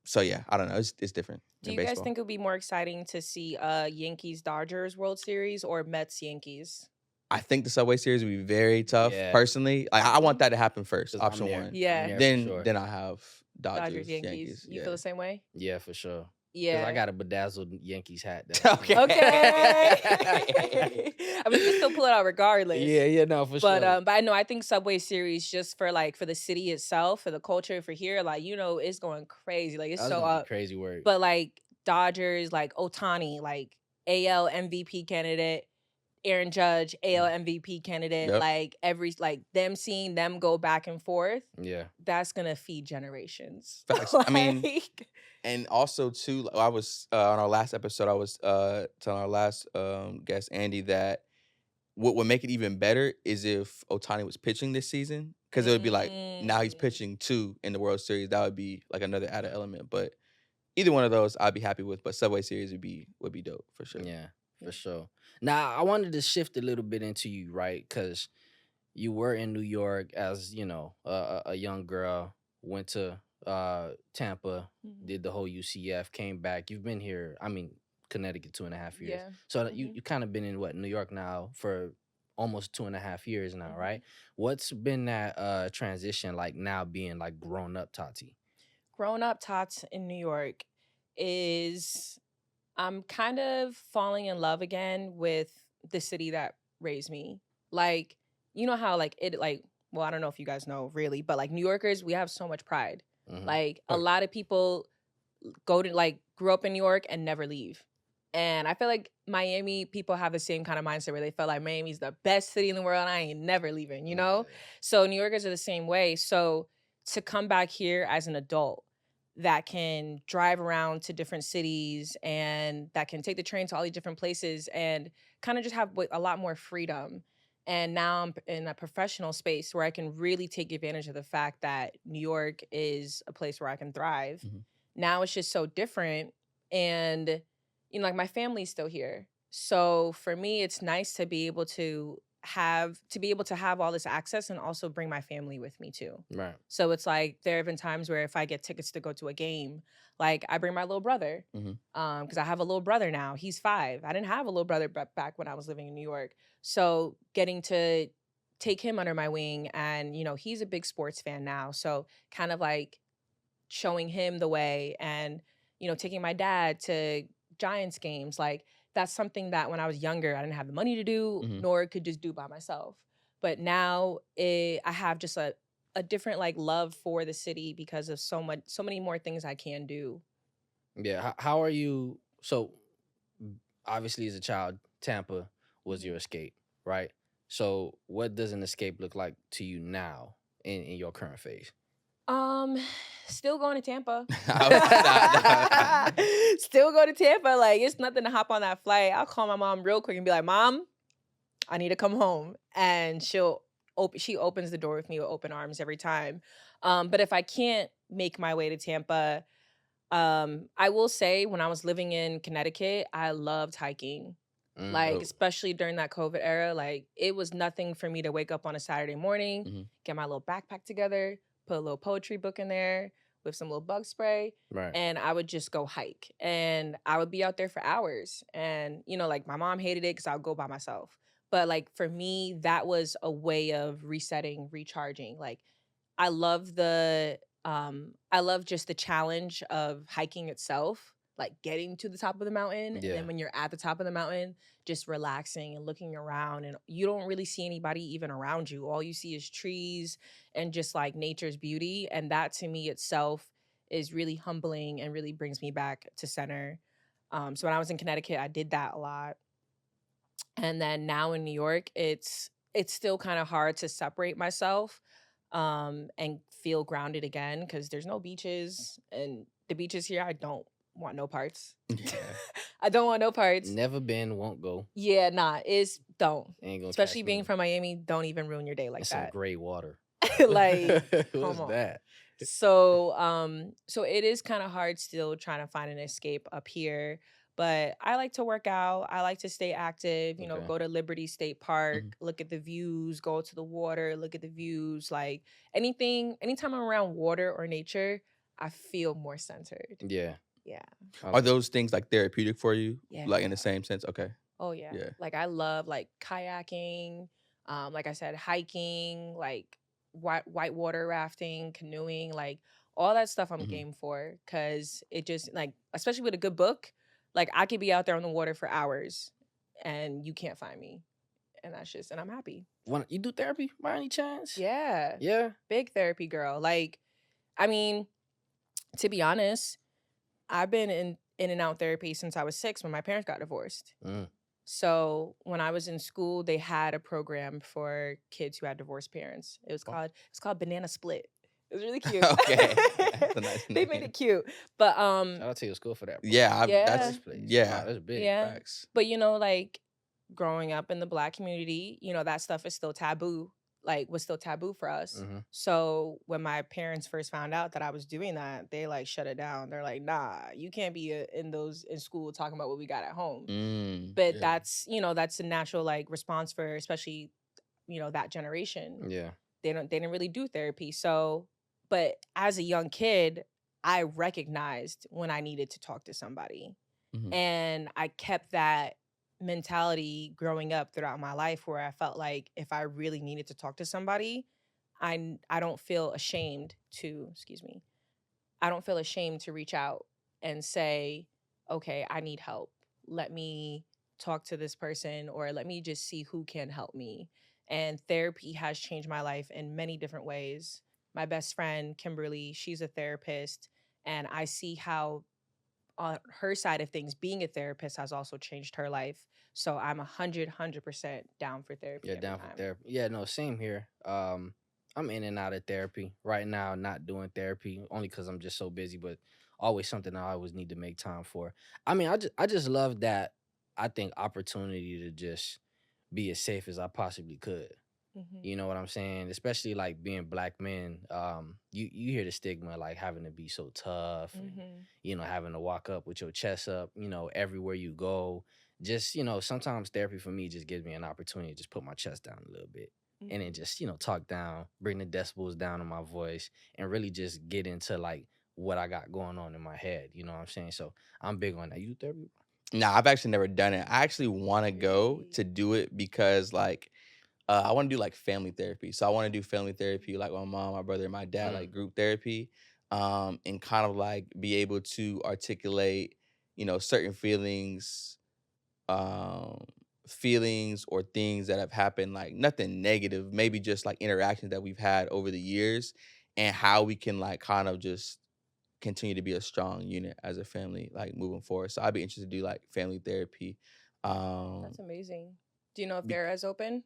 So yeah, I don't know. It's different. Do you guys think it would be more exciting to see Yankees Dodgers World Series or Mets Yankees? I think the Subway Series would be very tough. Personally, like I want that to happen first. Option 1. Yeah. Then I have Dodgers Yankees. You feel the same way? Yeah, for sure. Yeah. Because I got a bedazzled Yankees hat. Okay. I mean, you can still pull it out regardless. Yeah, no, for sure. But I know I think Subway Series just for the city itself, for the culture, for here, like it's going crazy. Like it's so up. Crazy work. But like Dodgers, like Ohtani, like AL MVP candidate. Aaron Judge, AL MVP candidate, them seeing them go back and forth. Yeah. That's going to feed generations. Facts. I mean, and also too, I was, on our last episode, I was telling our last guest, Andy, that what would make it even better is if Ohtani was pitching this season. Because it would be like, now he's pitching 2 in the World Series. That would be like another added element. But either one of those I'd be happy with. But Subway Series would be dope for sure. Yeah. For sure. Now, I wanted to shift a little bit into you, right? Because you were in New York as, a young girl. went to Tampa, did the whole UCF, came back. You've been here, I mean, Connecticut 2.5 years. Yeah. So you kind of been in New York now for almost 2.5 years now, right? What's been that transition like now being like grown up Tati? Grown up Tots in New York is I'm kind of falling in love again with the city that raised me. Like, you know how like it like, well, I don't know if you guys know really, but like New Yorkers, we have so much pride. Like a lot of people grew up in New York and never leave. And I feel like Miami people have the same kind of mindset where they feel like Miami's the best city in the world and I ain't never leaving, you know? So New Yorkers are the same way. So to come back here as an adult that can drive around to different cities and that can take the train to all these different places and kind of just have a lot more freedom. And now I'm in a professional space where I can really take advantage of the fact that New York is a place where I can thrive. Now it's just so different. And, you know, like my family's still here. So for me, it's nice to be able to have all this access and also bring my family with me too. Right. So it's like there have been times where if I get tickets to go to a game, like I bring my little brother because I have a little brother now. He's 5. I didn't have a little brother back when I was living in New York. So getting to take him under my wing and, you know, he's a big sports fan now. So kind of like showing him the way and, you know, taking my dad to Giants games, like that's something that when I was younger, I didn't have the money to do, nor could just do by myself. But now I have just a different like love for the city because of so many more things I can do. Yeah. How are you? So obviously as a child, Tampa was your escape, right? So what does an escape look like to you now in your current phase? Still going to Tampa. Still go to Tampa. Like, it's nothing to hop on that flight. I'll call my mom real quick and be like, Mom, I need to come home. And she opens the door with me with open arms every time. But if I can't make my way to Tampa, I will say when I was living in Connecticut, I loved hiking. Like, especially during that COVID era, like it was nothing for me to wake up on a Saturday morning, get my little backpack together, put a little poetry book in there with some little bug spray. Right. And I would just go hike. And I would be out there for hours. And, you know, like my mom hated it because I would go by myself. But like for me, that was a way of resetting, recharging. Like I love just the challenge of hiking itself, like getting to the top of the mountain. Yeah. And then when you're at the top of the mountain, just relaxing and looking around, and you don't really see anybody even around you. All you see is trees and just like nature's beauty. And that to me itself is really humbling and really brings me back to center. So when I was in Connecticut, I did that a lot. And then now in New York, it's still kind of hard to separate myself and feel grounded again because there's no beaches, and the beaches here, I don't want no parts. Yeah. I don't want no parts. Never been, won't go. Yeah, nah, don't. Ain't gonna Especially being from Miami, don't even ruin your day like That's that. some gray water. Like, what's come on. that? So it is kind of hard still trying to find an escape up here. But I like to work out. I like to stay active, you know, go to Liberty State Park, look at the views, go to the water, look at the views. Like anytime I'm around water or nature, I feel more centered. Yeah. Yeah. Are those things like therapeutic for you? Yeah. Like in the same sense? Okay. Oh yeah. Yeah. Like I love like kayaking, like I said, hiking, like whitewater rafting, canoeing, like all that stuff I'm game for, because it just like, especially with a good book, like I could be out there on the water for hours and you can't find me. And and I'm happy. You do therapy by any chance? Yeah. Yeah. Big therapy girl. Like, I mean, to be honest, I've been in and out therapy since I was 6 when my parents got divorced. So when I was in school, they had a program for kids who had divorced parents. It was called Banana Split. It was really cute. Okay. That's a nice They made it cute. But shout out to your school for that. Bro. Yeah, that's that's big. Yeah. Facts. But you know, like growing up in the Black community, you know, that stuff is still taboo. Like was still taboo for us. So when my parents first found out that I was doing that, they like shut it down. They're like, nah, you can't be in school talking about what we got at home. But that's, you know, that's a natural like response for especially, you know, that generation. Yeah. They didn't really do therapy. So But as a young kid, I recognized when I needed to talk to somebody. Mhm. And I kept that mentality growing up throughout my life, where I felt like if I really needed to talk to somebody, I don't feel ashamed to, I don't feel ashamed to reach out and say, okay, I need help. Let me talk to this person, or let me just see who can help me. And therapy has changed my life in many different ways. My best friend, Kimberly, she's a therapist, and I see how on her side of things, being a therapist has also changed her life. So I'm 100% down for therapy Yeah, every down for time. therapy. Yeah, no, same here. I'm in and out of therapy right now. Not doing therapy only because I'm just so busy, but always something I always need to make time for. I mean, I just love that. I think opportunity to just be as safe as I possibly could. Mm-hmm. You know what I'm saying? Especially like being black men. You hear the stigma like having to be so tough and having to walk up with your chest up, everywhere you go. Just, sometimes therapy for me just gives me an opportunity to just put my chest down a little bit and then just, talk down, bring the decibels down in my voice and really just get into like what I got going on in my head. You know what I'm saying? So I'm big on that. You do therapy? Nah, I've actually never done it. I actually want to go to do it because like I want to do like family therapy. So I want to do family therapy like my mom, my brother, and my dad, like group therapy, and kind of like be able to articulate, certain um, feelings or things that have happened, like nothing negative, maybe just like interactions that we've had over the years, and how we can like kind of just continue to be a strong unit as a family, like moving forward. So I'd be interested to do like family therapy. That's amazing. Do you know if they're as open?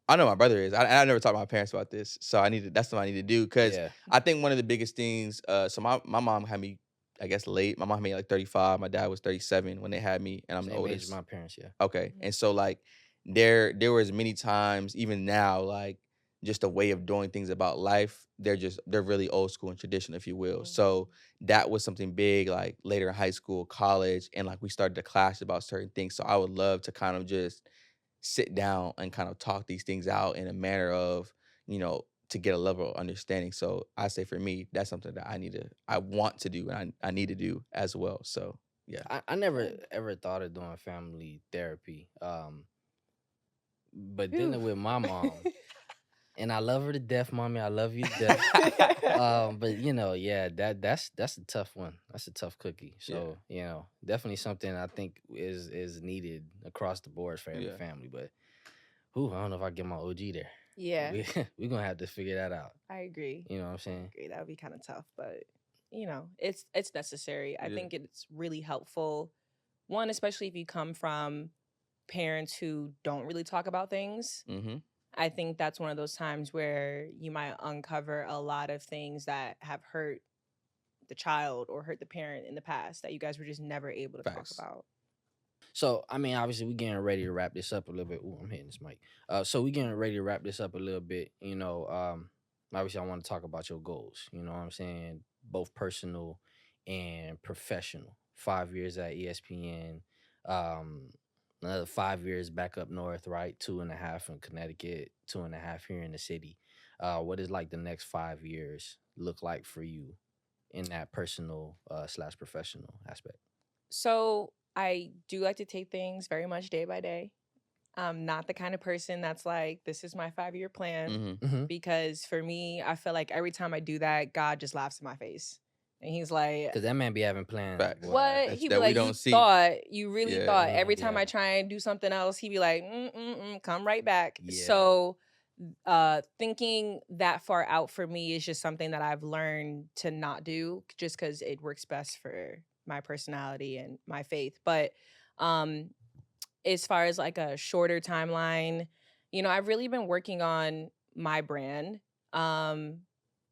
I know my brother is. I never talked to my parents about this, so that's what I need to do because I think one of the biggest things. So my mom had me, I guess, late. My mom had me like 35. My dad was 37 when they had me, and I'm the Same age as oldest. my parents, yeah. Okay, and so like there was many times, even now, like just a way of doing things about life. They're really old school and traditional, if you will. So that was something big, like later in high school, college, and like we started to clash about certain things. So I would love to kind of just sit down and kind of talk these things out in a manner of, to get a level of understanding. So I say for me, that's something that I want to do, and I need to do as well. So yeah. I never ever thought of doing family therapy. But dealing with my mom, and I love her to death, mommy. I love you to death. But yeah, that's a tough one. That's a tough cookie. So definitely something I think is needed across the board for every family. But I don't know if I get my OG there. Yeah, we're gonna have to figure that out. I agree. You know what I'm saying? I agree. That would be kind of tough, but it's necessary. I think it's really helpful. One, especially if you come from parents who don't really talk about things. I think that's one of those times where you might uncover a lot of things that have hurt the child or hurt the parent in the past that you guys were just never able to talk about. So, I mean, obviously, we're getting ready to wrap this up a little bit. Ooh, I'm hitting this mic. So we're getting ready to wrap this up a little bit. Obviously, I want to talk about your goals. You know what I'm saying? Both personal and professional. 5 years at ESPN. Another 5 years back up north, right? 2.5 in Connecticut, 2.5 here in the city. What is like the next 5 years look like for you in that personal / professional aspect? So I do like to take things very much day by day. I'm not the kind of person that's like, this is my 5-year plan. Because for me, I feel like every time I do that, God just laughs in my face. And he's like, because that man be having plans. What? He'd be like, you really thought every time I try and do something else, he'd be like, come right back. Yeah. So thinking that far out for me is just something that I've learned to not do just because it works best for my personality and my faith. But as far as like a shorter timeline, I've really been working on my brand,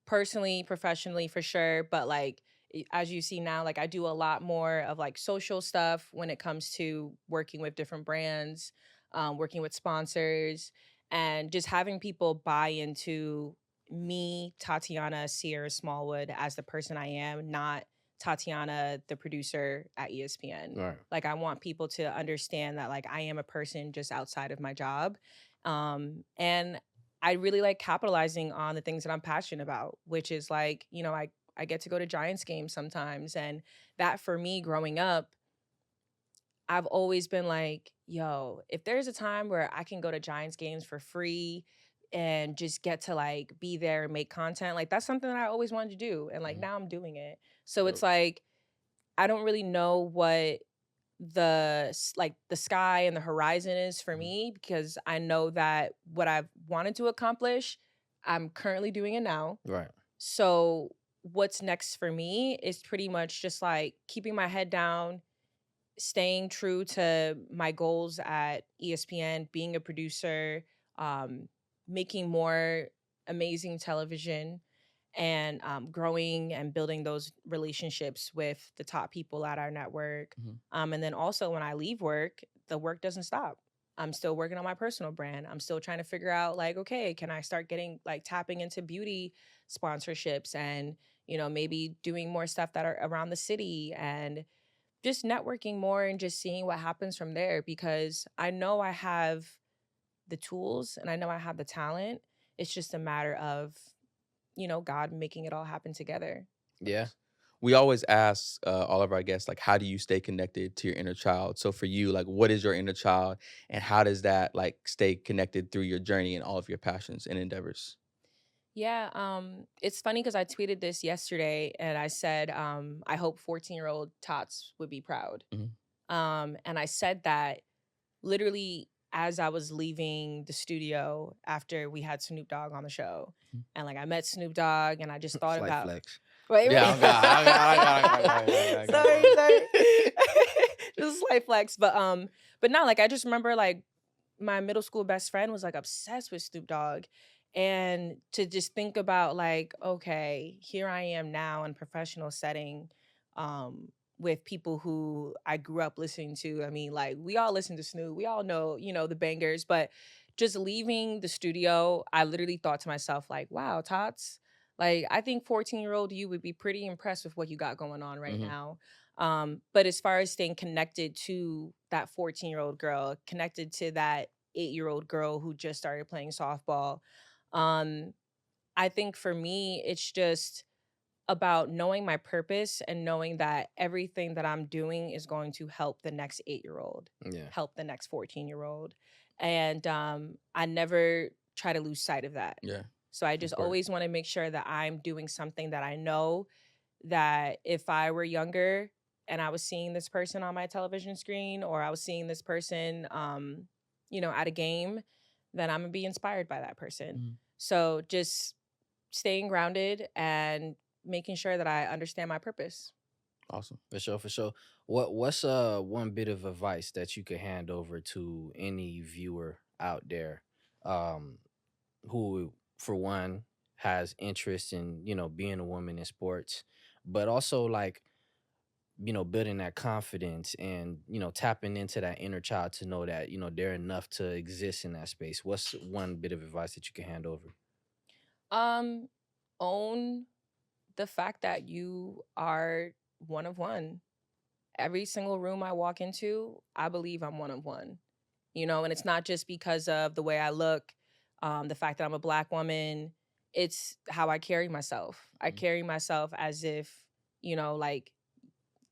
personally, professionally for sure. But like, as you see now, like I do a lot more of like social stuff when it comes to working with different brands, working with sponsors, and just having people buy into me, Tatiyana Sierra Smallwood, as the person I am, not Tatiyana, the producer at ESPN. Right. Like I want people to understand that like I am a person just outside of my job. And I really like capitalizing on the things that I'm passionate about, which is like, I get to go to Giants games sometimes. And that for me growing up, I've always been like, yo, if there's a time where I can go to Giants games for free and just get to like be there and make content, like that's something that I always wanted to do. And like now I'm doing it. So it's like, I don't really know what the sky and the horizon is for me, because I know that what I've wanted to accomplish, I'm currently doing it now. Right. So what's next for me is pretty much just like keeping my head down, staying true to my goals at ESPN, being a producer, making more amazing television, and growing and building those relationships with the top people at our network. And then also when I leave work, the work doesn't stop. I'm still working on my personal brand. I'm still trying to figure out like, okay, can I start getting like tapping into beauty sponsorships and, maybe doing more stuff that are around the city, and just networking more and just seeing what happens from there, because I know I have the tools and I know I have the talent. It's just a matter of, God making it all happen together. Yeah. We always ask all of our guests, like, how do you stay connected to your inner child? So for you, like, what is your inner child and how does that like stay connected through your journey and all of your passions and endeavors? Yeah, it's funny because I tweeted this yesterday and I said, I hope 14-year-old Tots would be proud. And I said that literally as I was leaving the studio after we had Snoop Dogg on the show. And like I met Snoop Dogg and I just thought Slight about flex. Wait, Yeah, sorry. Just a slight flex. But no, like I just remember like my middle school best friend was like obsessed with Snoop Dogg. And to just think about like, okay, here I am now in a professional setting, with people who I grew up listening to. I mean, like we all listen to Snoop. We all know, the bangers, but just leaving the studio, I literally thought to myself like, wow, Tots, like I think 14-year-old you would be pretty impressed with what you got going on right now. But as far as staying connected to that 14-year-old girl, connected to that 8-year-old girl who just started playing softball, I think for me, it's just about knowing my purpose and knowing that everything that I'm doing is going to help the next 8-year-old, help the next 14-year-old. And I never try to lose sight of that. Yeah. So I just always want to make sure that I'm doing something that I know that if I were younger and I was seeing this person on my television screen, or I was seeing this person, at a game, then I'm going to be inspired by that person. So just staying grounded and making sure that I understand my purpose. Awesome. For sure. What's one bit of advice that you could hand over to any viewer out there, who for one has interest in, being a woman in sports, but also like, building that confidence and, tapping into that inner child to know that, they're enough to exist in that space? What's one bit of advice that you can hand over? Own the fact that you are one of one. Every single room I walk into, I believe I'm one of one. And it's not just because of the way I look, the fact that I'm a Black woman. It's how I carry myself. I carry myself as if, like,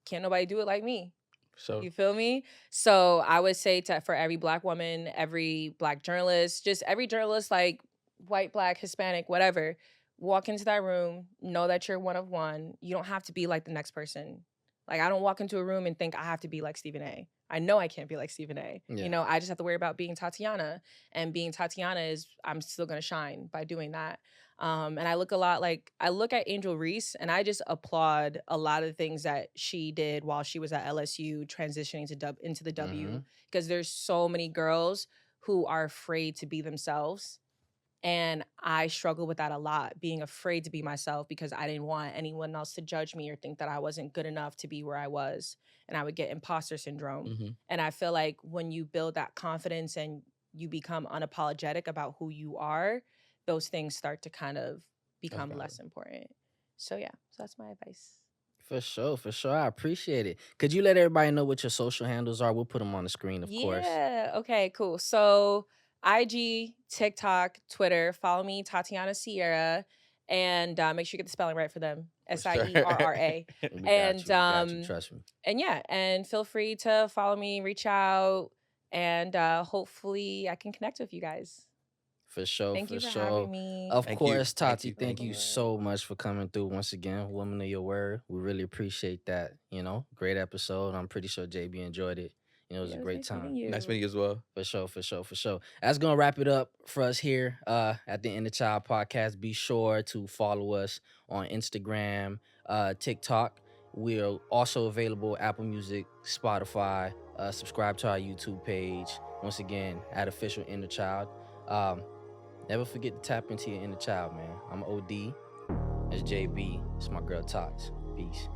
can't nobody do it like me. So You feel me? So I would say for every Black woman, every Black journalist, just every journalist, like white, Black, Hispanic, whatever, walk into that room, know that you're one of one. You don't have to be like the next person. Like I don't walk into a room and think I have to be like Stephen A. I know I can't be like Stephen A. Yeah. I just have to worry about being Tatiyana. And being Tatiyana is, I'm still going to shine by doing that. And I look at Angel Reese and I just applaud a lot of the things that she did while she was at LSU transitioning into the W, because there's so many girls who are afraid to be themselves. And I struggle with that a lot, being afraid to be myself because I didn't want anyone else to judge me or think that I wasn't good enough to be where I was. And I would get imposter syndrome. And I feel like when you build that confidence and you become unapologetic about who you are, those things start to kind of become less important. So yeah, so that's my advice. For sure. I appreciate it. Could you let everybody know what your social handles are? We'll put them on the screen, of course. Yeah. Okay, cool. So IG, TikTok, Twitter. Follow me, Tatiyana Sierra, and make sure you get the spelling right for them. Sierra. And got you. Trust me. And yeah, and feel free to follow me, reach out, and hopefully I can connect with you guys. For sure. Thank you for having me. Of course, Tati, thank you so much for coming through once again. Woman of your word. We really appreciate that. Great episode. I'm pretty sure JB enjoyed it. It was a great time. Nice meeting you as well. For sure. That's going to wrap it up for us here at the InnerChild Podcast. Be sure to follow us on Instagram, TikTok. We're also available Apple Music, Spotify. Subscribe to our YouTube page. Once again, at Official InnerChild. Never forget to tap into your inner child, man. I'm OD. It's JB. It's my girl Tots. Peace.